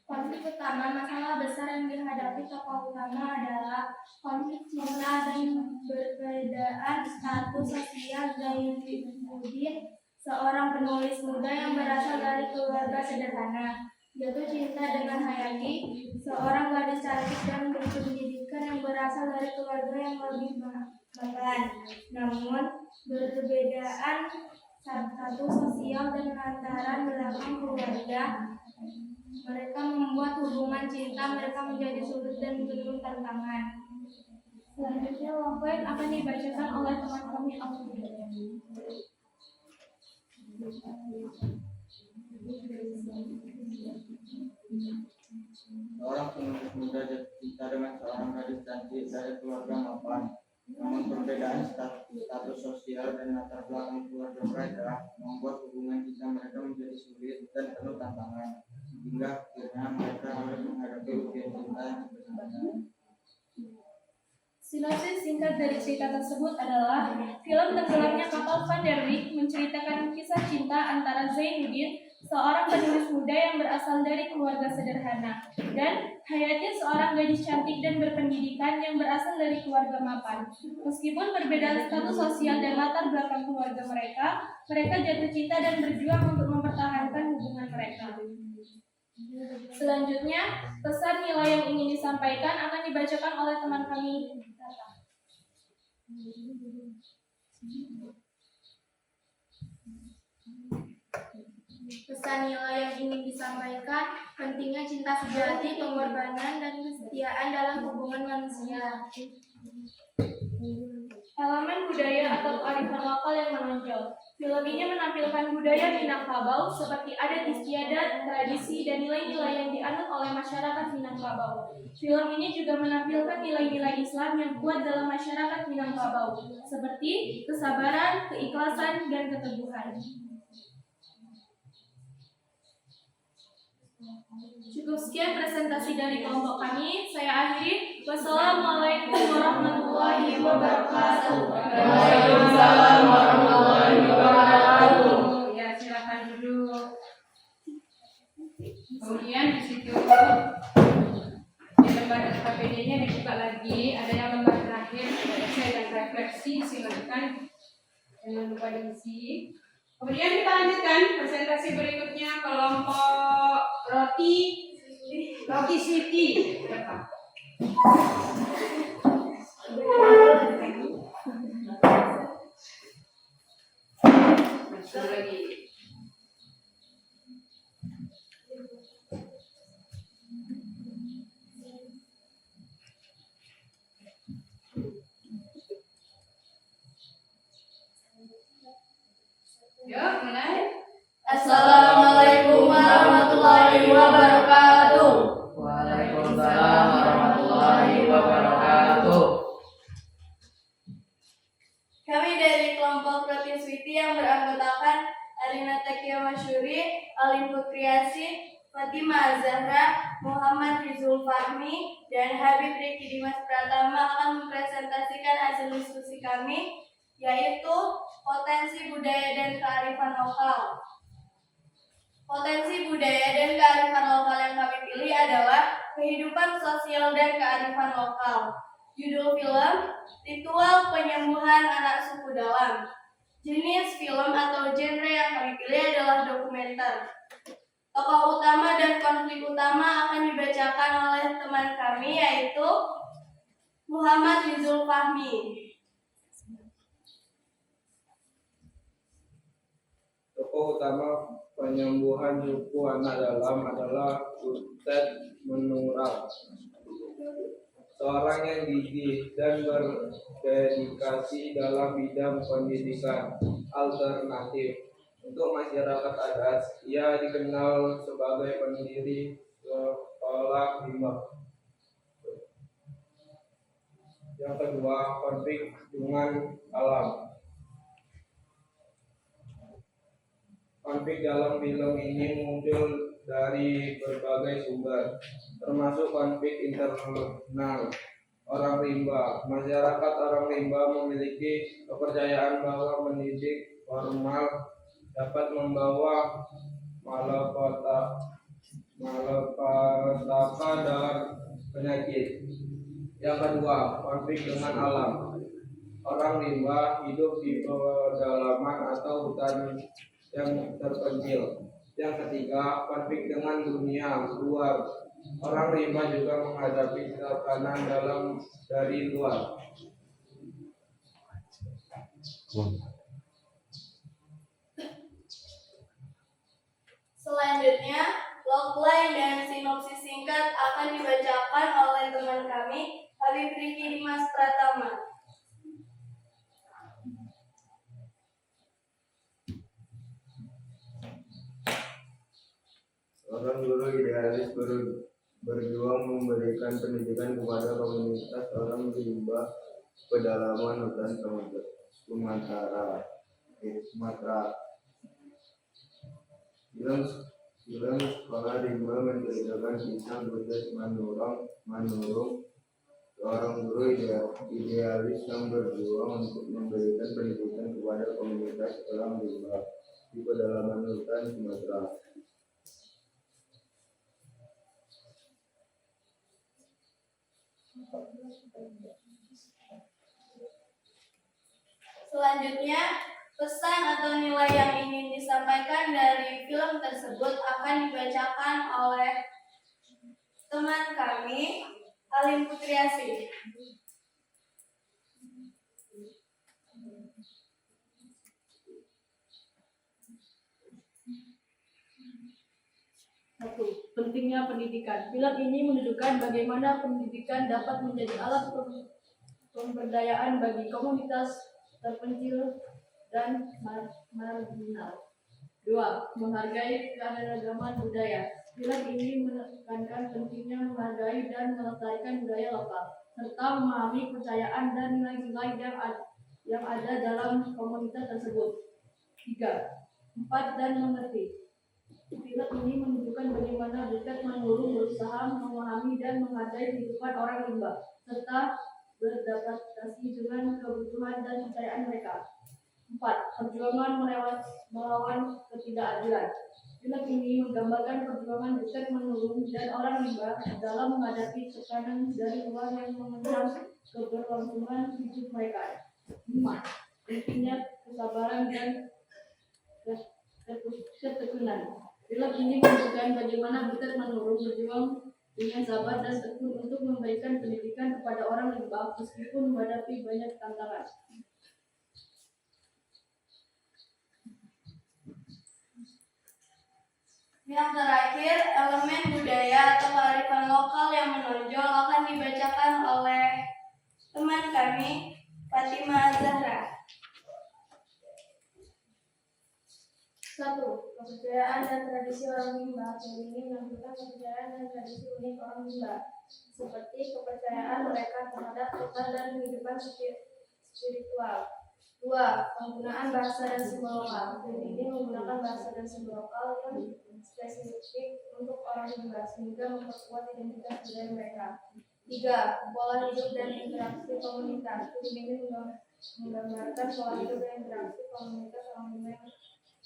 Konflik utama, masalah besar yang dihadapi tokoh utama adalah konflik cinta dan perbedaan status sosial. Zainuddin, seorang penulis muda yang berasal dari keluarga sederhana, jatuh cinta dengan Hayati, seorang gadis cantik dan berpendidikan yang berasal dari keluarga yang lebih mapan. Namun, perbedaan status sosial dan latar belakang keluarga mereka membuat hubungan cinta mereka menjadi sulit dan penuh tantangan. Selanjutnya poin akan dibacakan oleh teman kami Alfie. Seorang penulis muda jatuh cinta dengan seorang gadis cantik dari keluarga mapan. Namun perbedaan status sosial dan latar belakang keluarga mereka membuat hubungan cinta mereka menjadi sulit dan penuh tantangan, hingga akhirnya mereka harus menghadapi ujian cinta yang sebenarnya. Sinopsis singkat dari cerita tersebut adalah film Tenggelamnya Kapal Van der Wijk menceritakan kisah cinta antara Zainuddin, seorang penulis muda yang berasal dari keluarga sederhana, dan Hayati, seorang gadis cantik dan berpendidikan yang berasal dari keluarga mapan. Meskipun berbeda status sosial dan latar belakang keluarga mereka, mereka jatuh cinta dan berjuang untuk mempertahankan hubungan mereka. Selanjutnya, pesan nilai yang ingin disampaikan akan dibacakan oleh teman kami. Pesan nilai yang ingin disampaikan, pentingnya cinta sejati, pengorbanan, dan kesetiaan dalam hubungan manusia. Elemen budaya atau kearifan lokal yang menonjol. Film ini menampilkan budaya Minangkabau seperti adat istiadat, tradisi, dan nilai-nilai yang dianut oleh masyarakat Minangkabau. Film ini juga menampilkan nilai-nilai Islam yang kuat dalam masyarakat Minangkabau, seperti kesabaran, keikhlasan, dan keteguhan. Cukup sekian presentasi dari kelompok kami. Saya akhiri. Wassalamualaikum warahmatullahi wabarakatuh. Waalaikumsalam warahmatullahi wabarakatuh. Ya, silakan duduk. Kemudian di situ di lembar SKPD-nya dibuka lagi. Ada yang lembar terakhir, essay dan refleksi. Silakan, jangan lupa diisi. Kemudian kita lanjutkan presentasi berikutnya kelompok roti Sweety. Masuk lagi. Yuk, mulai. Assalamualaikum warahmatullahi wabarakatuh. Waalaikumsalam warahmatullahi wabarakatuh. Kami dari kelompok Roti Sweety yang beranggotakan Arina Takia Masyuri, Alim Putriasi, Fatimah Zahra, Muhammad Rizul Fahmi, dan Habib Riki Dimas Pratama akan mempresentasikan hasil diskusi kami, yaitu potensi budaya dan kearifan lokal. Potensi budaya dan kearifan lokal yang kami pilih adalah kehidupan sosial dan kearifan lokal. Judul film, Ritual Penyembuhan Anak Suku Dalam. Jenis film atau genre yang kami pilih adalah dokumenter. Tokoh utama dan konflik utama akan dibacakan oleh teman kami, yaitu Muhammad Rizul Fahmi. Tokoh utama penyembuhan suku anak dalam adalah Butet Menural, seorang yang gigih dan berdedikasi dalam bidang pendidikan alternatif untuk masyarakat adat. Ia dikenal sebagai pendiri sekolah rimba. Yang kedua, konflik dengan alam. Konflik dalam film ini muncul dari berbagai sumber, termasuk konflik internal orang rimba. Masyarakat orang rimba memiliki kepercayaan bahwa mendidik formal dapat membawa malapetaka dan penyakit. Yang kedua, konflik dengan alam. Orang rimba hidup di pedalaman atau hutan yang terpencil. Yang ketiga, konflik dengan dunia luar. Orang rimba juga menghadapi tekanan dari luar. Selanjutnya, logline dan sinopsis singkat akan dibacakan oleh teman kami, Habib Riki Dimas Pratama. Seorang guru idealis berjuang memberikan pendidikan kepada komunitas orang rimba pedalaman hutan Sumatera. Film sekolah rimba menceritakan kisah Butet Manurung, seorang guru idealis yang berjuang untuk memberikan pendidikan kepada komunitas orang rimba di pedalaman hutan Sumatera. Selanjutnya, pesan atau nilai yang ingin disampaikan dari film tersebut akan dibacakan oleh teman kami, Alim Putriasi. Satu, pentingnya pendidikan. Film ini menunjukkan bagaimana pendidikan dapat menjadi alat pemberdayaan bagi komunitas terpencil dan marginal. Dua, menghargai keanekaragaman budaya. Film ini menekankan pentingnya menghargai dan melestarikan budaya lokal, serta memahami kepercayaan dan nilai-nilai yang ada dalam komunitas tersebut. Tiga, empat dan mengerti. Film ini menunjukkan bagaimana Butet Manurung berusaha memahami dan menghargai kehidupan orang rimba, serta beradaptasi dengan kebutuhan dan kepercayaan mereka. 4. Perjuangan melawan ketidakadilan. Film ini menggambarkan perjuangan Butet Manurung dan orang rimba dalam menghadapi tekanan dari luar yang mengancam keberlangsungan hidup mereka. 5. Pentingnya kesabaran dan ketekunan. Film ini menunjukkan bagaimana Butet Manurung berjuang dengan sabar dan tekun untuk memberikan pendidikan kepada orang rimba meskipun menghadapi banyak tantangan. Yang terakhir, elemen budaya atau kearifan lokal yang menonjol akan dibacakan oleh teman kami, Fatimah Zahra. 1. Kepercayaan dan tradisi orang rimba. Film ini menampilkan kepercayaan dan tradisi unik orang rimba, seperti kepercayaan mereka terhadap Tuhan dan kehidupan spiritual. 2. Penggunaan bahasa dan simbol lokal. Film ini menggunakan bahasa dan simbol lokal yang spesifik untuk orang rimba, sehingga memperkuat identitas budaya mereka. 3. Pola hidup dan interaksi komunitas. Film ini menggambarkan pola hidup dan interaksi komunitas orang rimba yang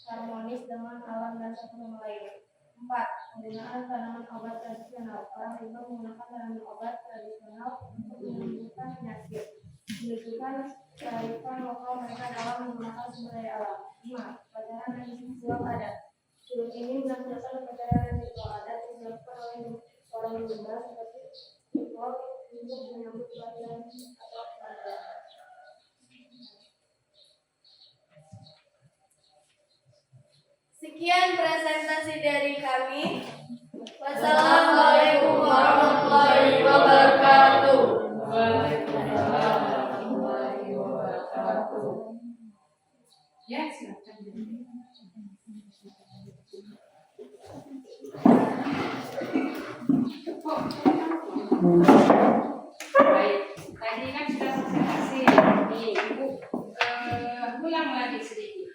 harmonis dengan alam dan satu sama lain. 4. Penggunaan tanaman obat tradisional. Orang rimba menggunakan tanaman obat tradisional untuk menyembuhkan penyakit. Menunjukkan kearifan lokal mereka dalam menggunakan sumber daya alam. 5. Upacara dan ritual adat. Film ini menampilkan upacara dan ritual adat yang dilakukan oleh orang rimba seperti ritual untuk menyambut pelajaran atau pelajaran. Sekian presentasi dari kami. Wassalamualaikum warahmatullahi wabarakatuh. Waalaikumsalam warahmatullahi wabarakatuh. Ya, silakan. Baik, tadi kan sudah presentasi. Nih, Ibu ulang lagi sedikit.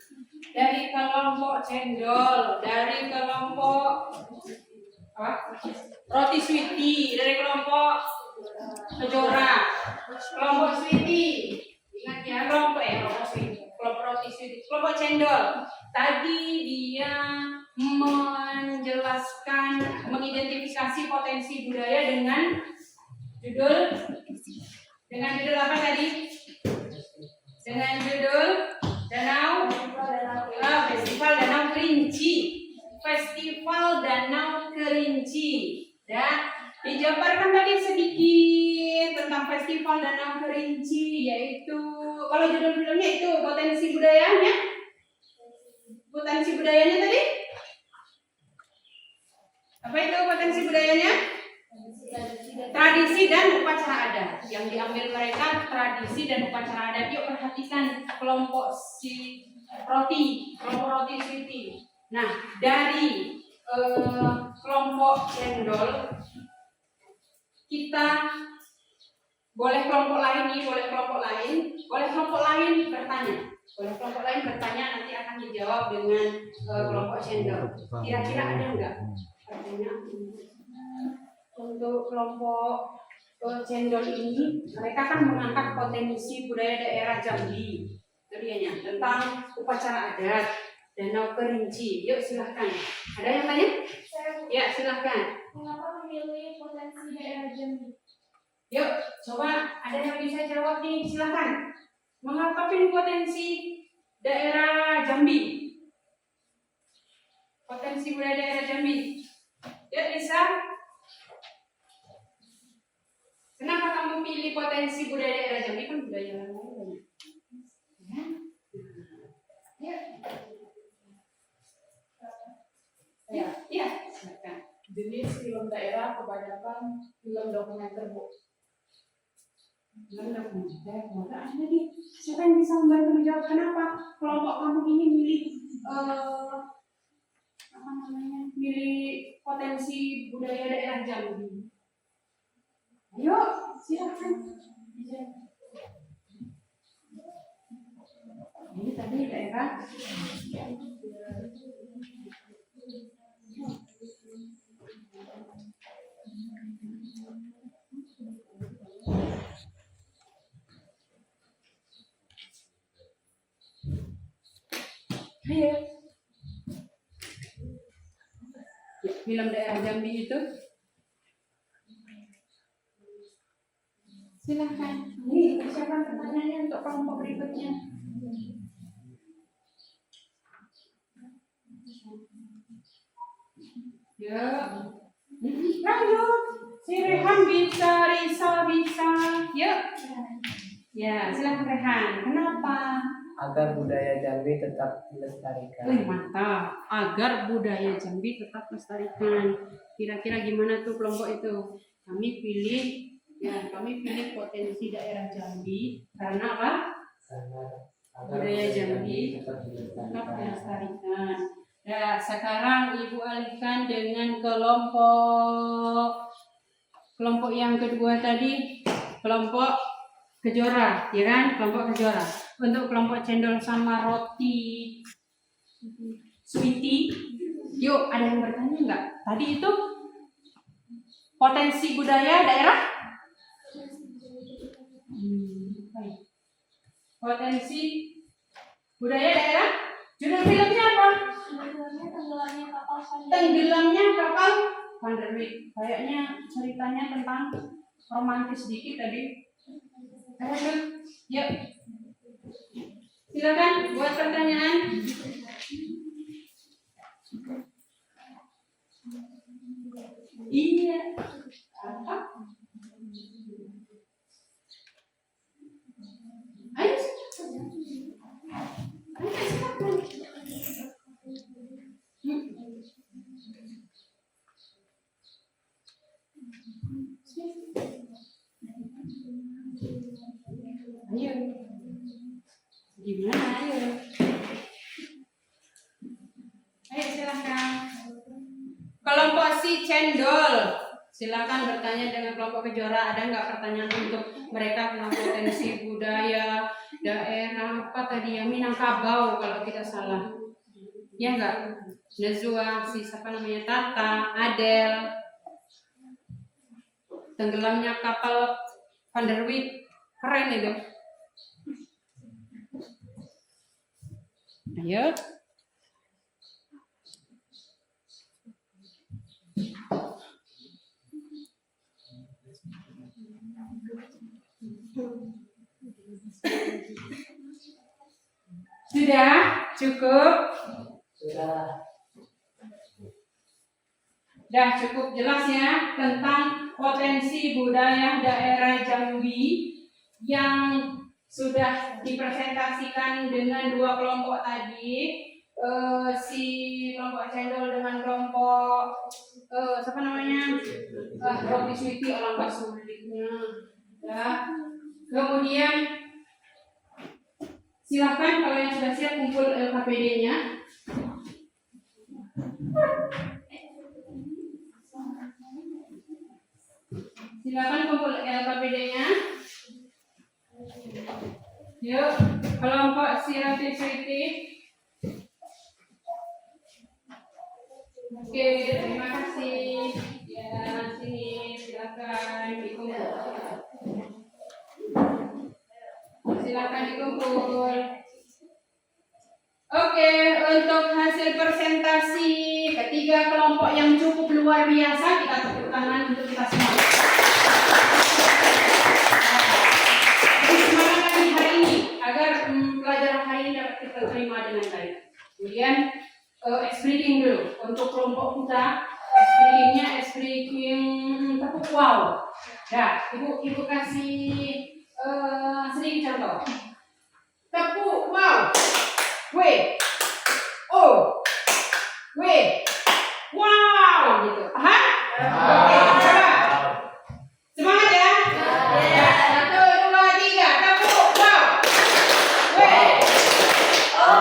Dari kelompok cendol, dari kelompok roti sweetie, dari kelompok kejora, kelompok sweetie, ingat ya kelompok roti sweetie, kelompok cendol. Tadi dia menjelaskan, mengidentifikasi potensi budaya dengan judul apa tadi? Dengan judul Festival Danau Kerinci. Festival Danau Kerinci. Dan dijabarkan tadi sedikit tentang Festival Danau Kerinci, yaitu kalau judul filmnya itu potensi budayanya. Potensi budayanya tadi? Apa itu potensi budayanya? Tradisi dan upacara adat. Yang diambil mereka tradisi dan upacara adat. Yuk perhatikan kelompok kelompok roti sweetie. Nah, dari kelompok cendol, kita boleh kelompok lain bertanya, nanti akan dijawab dengan kelompok cendol. Kira-kira ada enggak pertanyaan? Untuk kelompok cendol ini, mereka kan mengangkat potensi budaya daerah Jambi, tadinya tentang upacara adat, Danau Kerinci. Yuk silahkan. Ada yang tanya? Ya silahkan. Mengapa memilih potensi daerah Jambi? Yuk coba ada yang bisa jawab nih, silahkan. Mengapa pilih potensi daerah Jambi? Potensi budaya daerah Jambi. Ya Lisa. Kenapa kamu pilih potensi budaya daerah Jambi? Kan budaya lain banyak. Ya, silakan. Jenis film daerah kebanyakan film dokumenter, Bu. Film dokumenter, maka ada nih. Siapa yang bisa membantu menjawab kenapa kelompok kamu ini milih milih potensi budaya daerah Jambi? Ayo, silakan. Ini tadi daerah. Ayo. Ya, film daerah Jambi itu. Silahkan. Ini siapa pertanyaannya untuk kelompok berikutnya? Ya. Lanjut. Si Rehan bisa, Risa bisa. Yuk. Ya, silakan Rehan. Kenapa? Agar budaya Jambi tetap dilestarikan. Wih, mantap. Agar budaya Jambi tetap lestarikan. Kira-kira gimana tuh kelompok itu? Kami pilih potensi daerah Jambi karena apa? Budaya Jambi tetap dilestarikan. Ya, sekarang Ibu alihkan dengan kelompok yang kedua tadi, kelompok Kejora, ya kan? Kelompok Kejora. Untuk kelompok cendol sama roti sweetie, yuk ada yang bertanya nggak? Tadi itu potensi budaya daerah? Potensi budaya daerah? Judul filmnya apa? Tenggelamnya kapal Van der Wijk. Kayaknya ceritanya tentang romantis sedikit tadi. Ayo, yuk. Silakan buat pertanyaan. Iya. Apa? Ayo. Ayo silakan. Ayo. Gimana? Ayo. Ayo silakan. Kelompok si cendol. Silakan bertanya dengan kelompok Kejora. Ada nggak pertanyaan untuk mereka tentang potensi budaya daerah apa tadi ya, Minangkabau kalau tidak salah. Ya enggak? Nazwa, si siapa namanya, Tata, Adel. Tenggelamnya kapal Van der Wijk. Keren itu. Ayo. Sudah? Cukup? Sudah. Sudah cukup jelas ya tentang potensi budaya daerah Jambi yang sudah dipresentasikan dengan dua kelompok tadi, si kelompok cendol dengan kelompok siapa namanya, roti sweetie, alangkah sulitnya. Ya. Kemudian silakan kalau yang sudah siap kumpul LKPD-nya. Silakan kumpul LKPD-nya. Yuk, kelompok Sirati Siti. Oke, terima kasih. Ya, sini silakan dikumpul. Silakan dikumpul. Oke, untuk hasil presentasi ketiga kelompok yang cukup luar biasa, kita tepuk tangan untuk kita semua. Semangat lagi hari ini agar pelajaran hari ini dapat kita terima dengan baik. Kemudian explain dulu untuk kelompok kita. Explain tepuk wow. Ya, ibu kasih sedikit contoh. Tepuk wow. W, O, W, wow, gitu. Aha? Oke, coba. Semangat ya. Ya, 1, 2, 3, tepuk wow. W, O,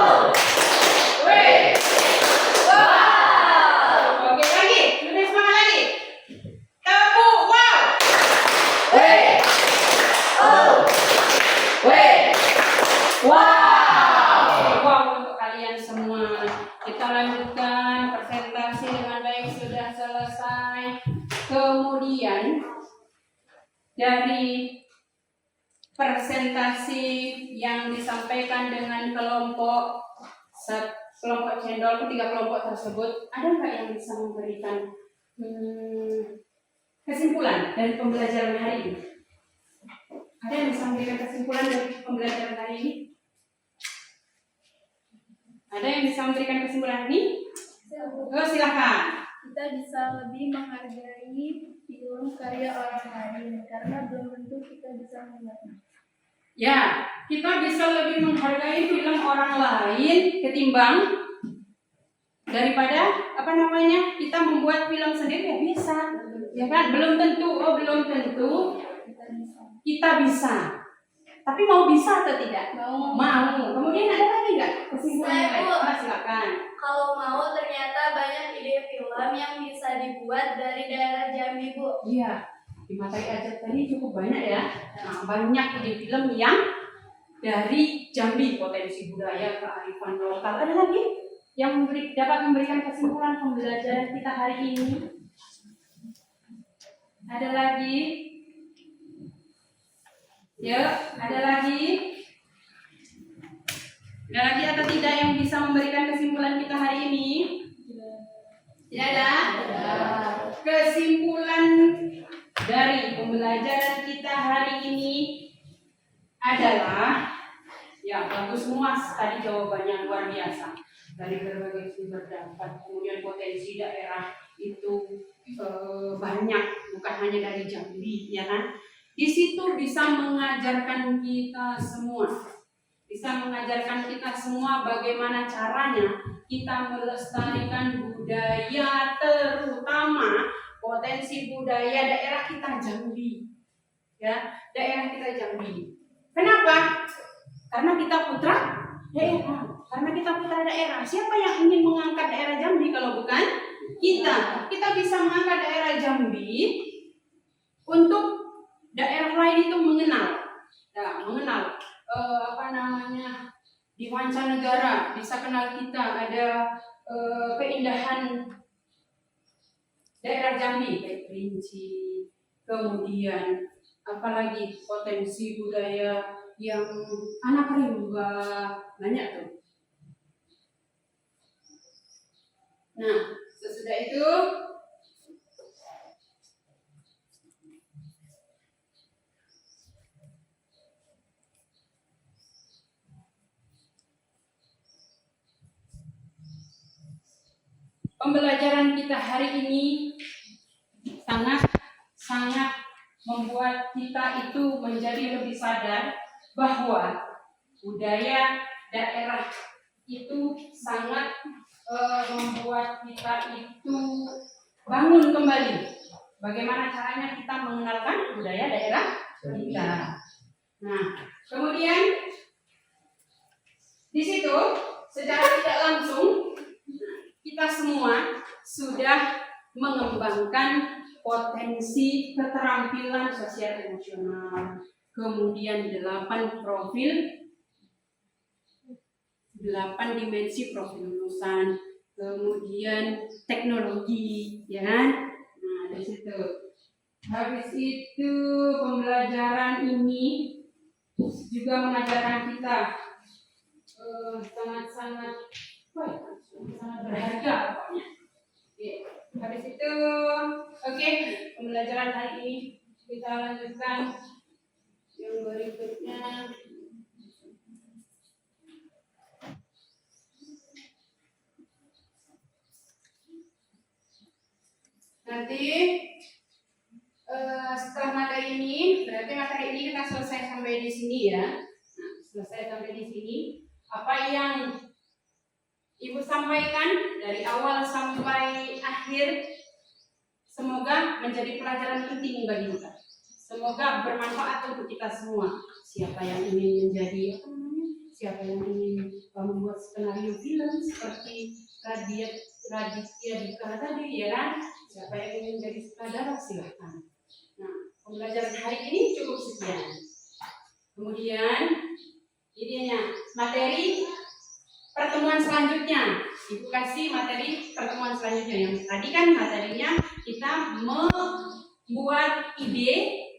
W, wow. Oke, lagi. Lebih semangat lagi. Tepuk wow. W, O, W, wow. Kita lanjutkan presentasi dengan baik, sudah selesai. Kemudian dari presentasi yang disampaikan dengan kelompok cendol, ketiga kelompok tersebut, ada nggak yang bisa memberikan kesimpulan dari pembelajaran hari ini? Ada yang bisa memberikan kesimpulan dari pembelajaran hari ini? Ada yang bisa memberikan kesimpulan ini? Oh, silakan. Kita bisa lebih menghargai film karya orang lain karena belum tentu kita bisa melihatnya. Ya, kita bisa lebih menghargai film orang lain ketimbang daripada kita membuat film sendiri. Ya bisa, ya kan? Belum tentu kita bisa. Tapi mau bisa atau tidak? Mau. Kemudian ada lagi nggak kesimpulan lain? Silakan. Kalau mau, ternyata banyak ide film yang bisa dibuat dari daerah Jambi, Bu. Iya, di materi ajar tadi cukup banyak ya. Nah, banyak ide film yang dari Jambi, potensi budaya, kearifan lokal. Ada lagi yang dapat memberikan kesimpulan pembelajaran kita hari ini? Ada lagi? Ya, ada lagi? Ada lagi atau tidak yang bisa memberikan kesimpulan kita hari ini? Tidak ada? Kesimpulan dari pembelajaran kita hari ini adalah, ya bagus semua tadi jawabannya luar biasa. Dari berbagai sumber dapat, kemudian potensi daerah itu banyak, bukan hanya dari Jambi, ya kan? Di situ bisa mengajarkan kita semua bagaimana caranya kita melestarikan budaya, terutama potensi budaya daerah kita Jambi. Ya, daerah kita Jambi. Kenapa? Karena kita putra daerah. Siapa yang ingin mengangkat daerah Jambi kalau bukan kita? Kita bisa mengangkat daerah Jambi untuk daerah lain itu mengenal di mancanegara bisa kenal kita, ada keindahan daerah Jambi kayak Kerinci, kemudian apalagi potensi budaya yang anak rimba banyak tuh. Nah, sesudah itu pembelajaran kita hari ini sangat membuat kita itu menjadi lebih sadar bahwa budaya daerah itu sangat membuat kita itu bangun kembali. Bagaimana caranya kita mengenalkan budaya daerah kita. Nah, kemudian di situ secara tidak langsung kita semua sudah mengembangkan potensi keterampilan sosial emosional. Kemudian 8 dimensi profil lulusan. Kemudian teknologi, ya kan? Nah, dari situ. Habis itu pembelajaran ini juga mengajarkan kita sangat-sangat berharga pokoknya. Oke. Habis itu, oke, pembelajaran hari ini kita lanjutkan yang berikutnya. Nanti setelah materi ini, berarti materi ini kita selesai sampai di sini ya. Nah, selesai sampai di sini. Apa yang Ibu sampaikan dari awal sampai akhir, semoga menjadi pelajaran penting bagi kita. Semoga bermanfaat untuk kita semua. Siapa yang ingin menjadi siapa yang ingin membuat skenario film seperti Raditya Dika tadi, ya kan? Siapa yang ingin menjadi sutradara, silahkan. Nah, pembelajaran hari ini cukup sekian. Kemudian ininya materi pertemuan selanjutnya. Ibu kasih materi pertemuan selanjutnya. Yang tadi kan materinya kita membuat ide,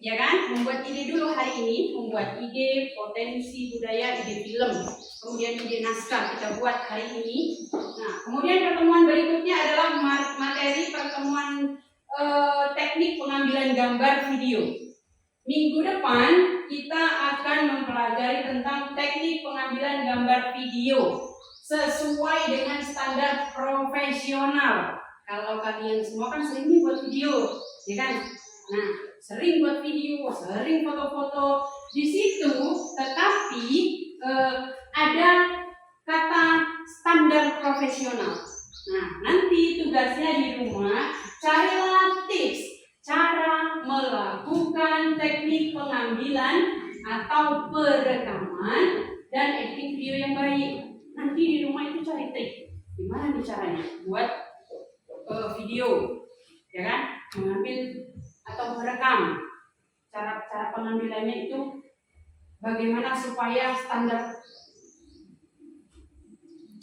ya kan? Membuat ide dulu hari ini, membuat ide potensi budaya, ide film. Kemudian ide naskah kita buat hari ini. Nah, kemudian pertemuan berikutnya adalah materi pertemuan teknik pengambilan gambar video. Minggu depan kita akan mempelajari tentang teknik pengambilan gambar video sesuai dengan standar profesional. Kalau kalian semua kan sering buat video, ya kan? Nah, sering buat video, sering foto-foto di situ, tetapi ada kata standar profesional. Nah, nanti tugasnya di rumah carilah tips cara melakukan teknik pengambilan atau perekaman dan editing video yang baik. Nanti di rumah itu cari trik. Gimana nih caranya buat video, ya kan? Mengambil atau merekam. Cara pengambilannya itu bagaimana supaya standar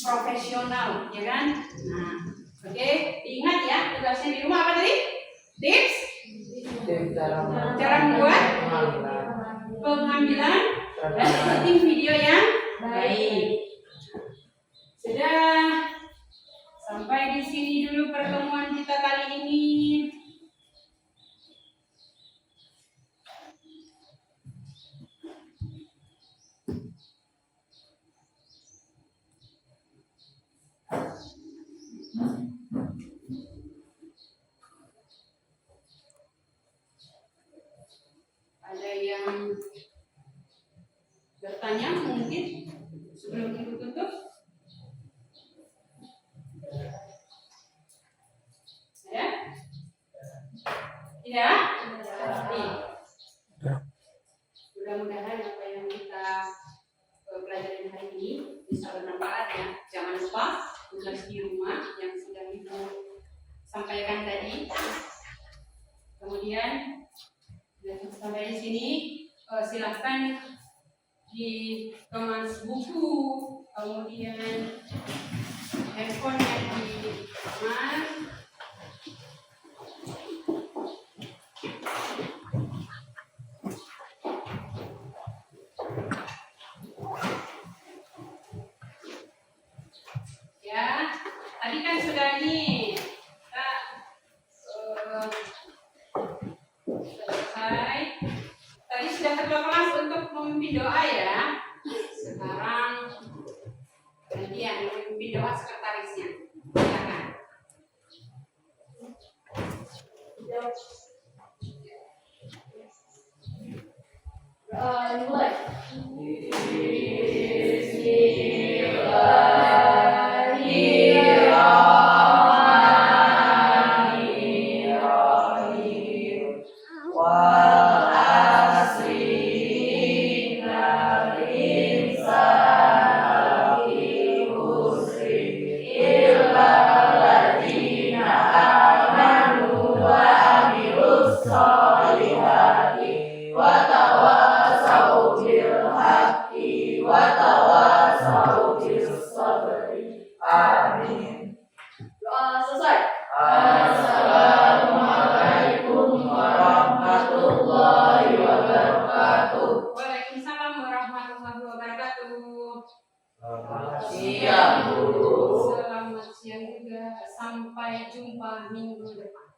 profesional, ya kan? Nah, oke, ingat ya tugasnya di rumah apa tadi? Tips cara membuat pengambilan dan editing video yang baik. Sudah, sampai di sini dulu pertemuan kita kali ini. Ada yang bertanya mungkin sebelum Ibu tutup? Ada? Tidak? Mudah-mudahan apa yang kita pelajari hari ini bisa bermanfaat ya. Jangan lupa tugas di rumah yang sudah Ibu sampaikan tadi. Kemudian sampai di sini silahkan dikemas buku, kemudian handphone yang dikemas. Ya, tadi kan sudah nih kita selesai. Tadi sudah ketua kelas untuk memimpin doa ya. Sekarang gantian memimpin doa sekretarisnya. Silakan. Mulai. Illa Siap, Bu. Selamat siang juga. Sampai jumpa minggu depan.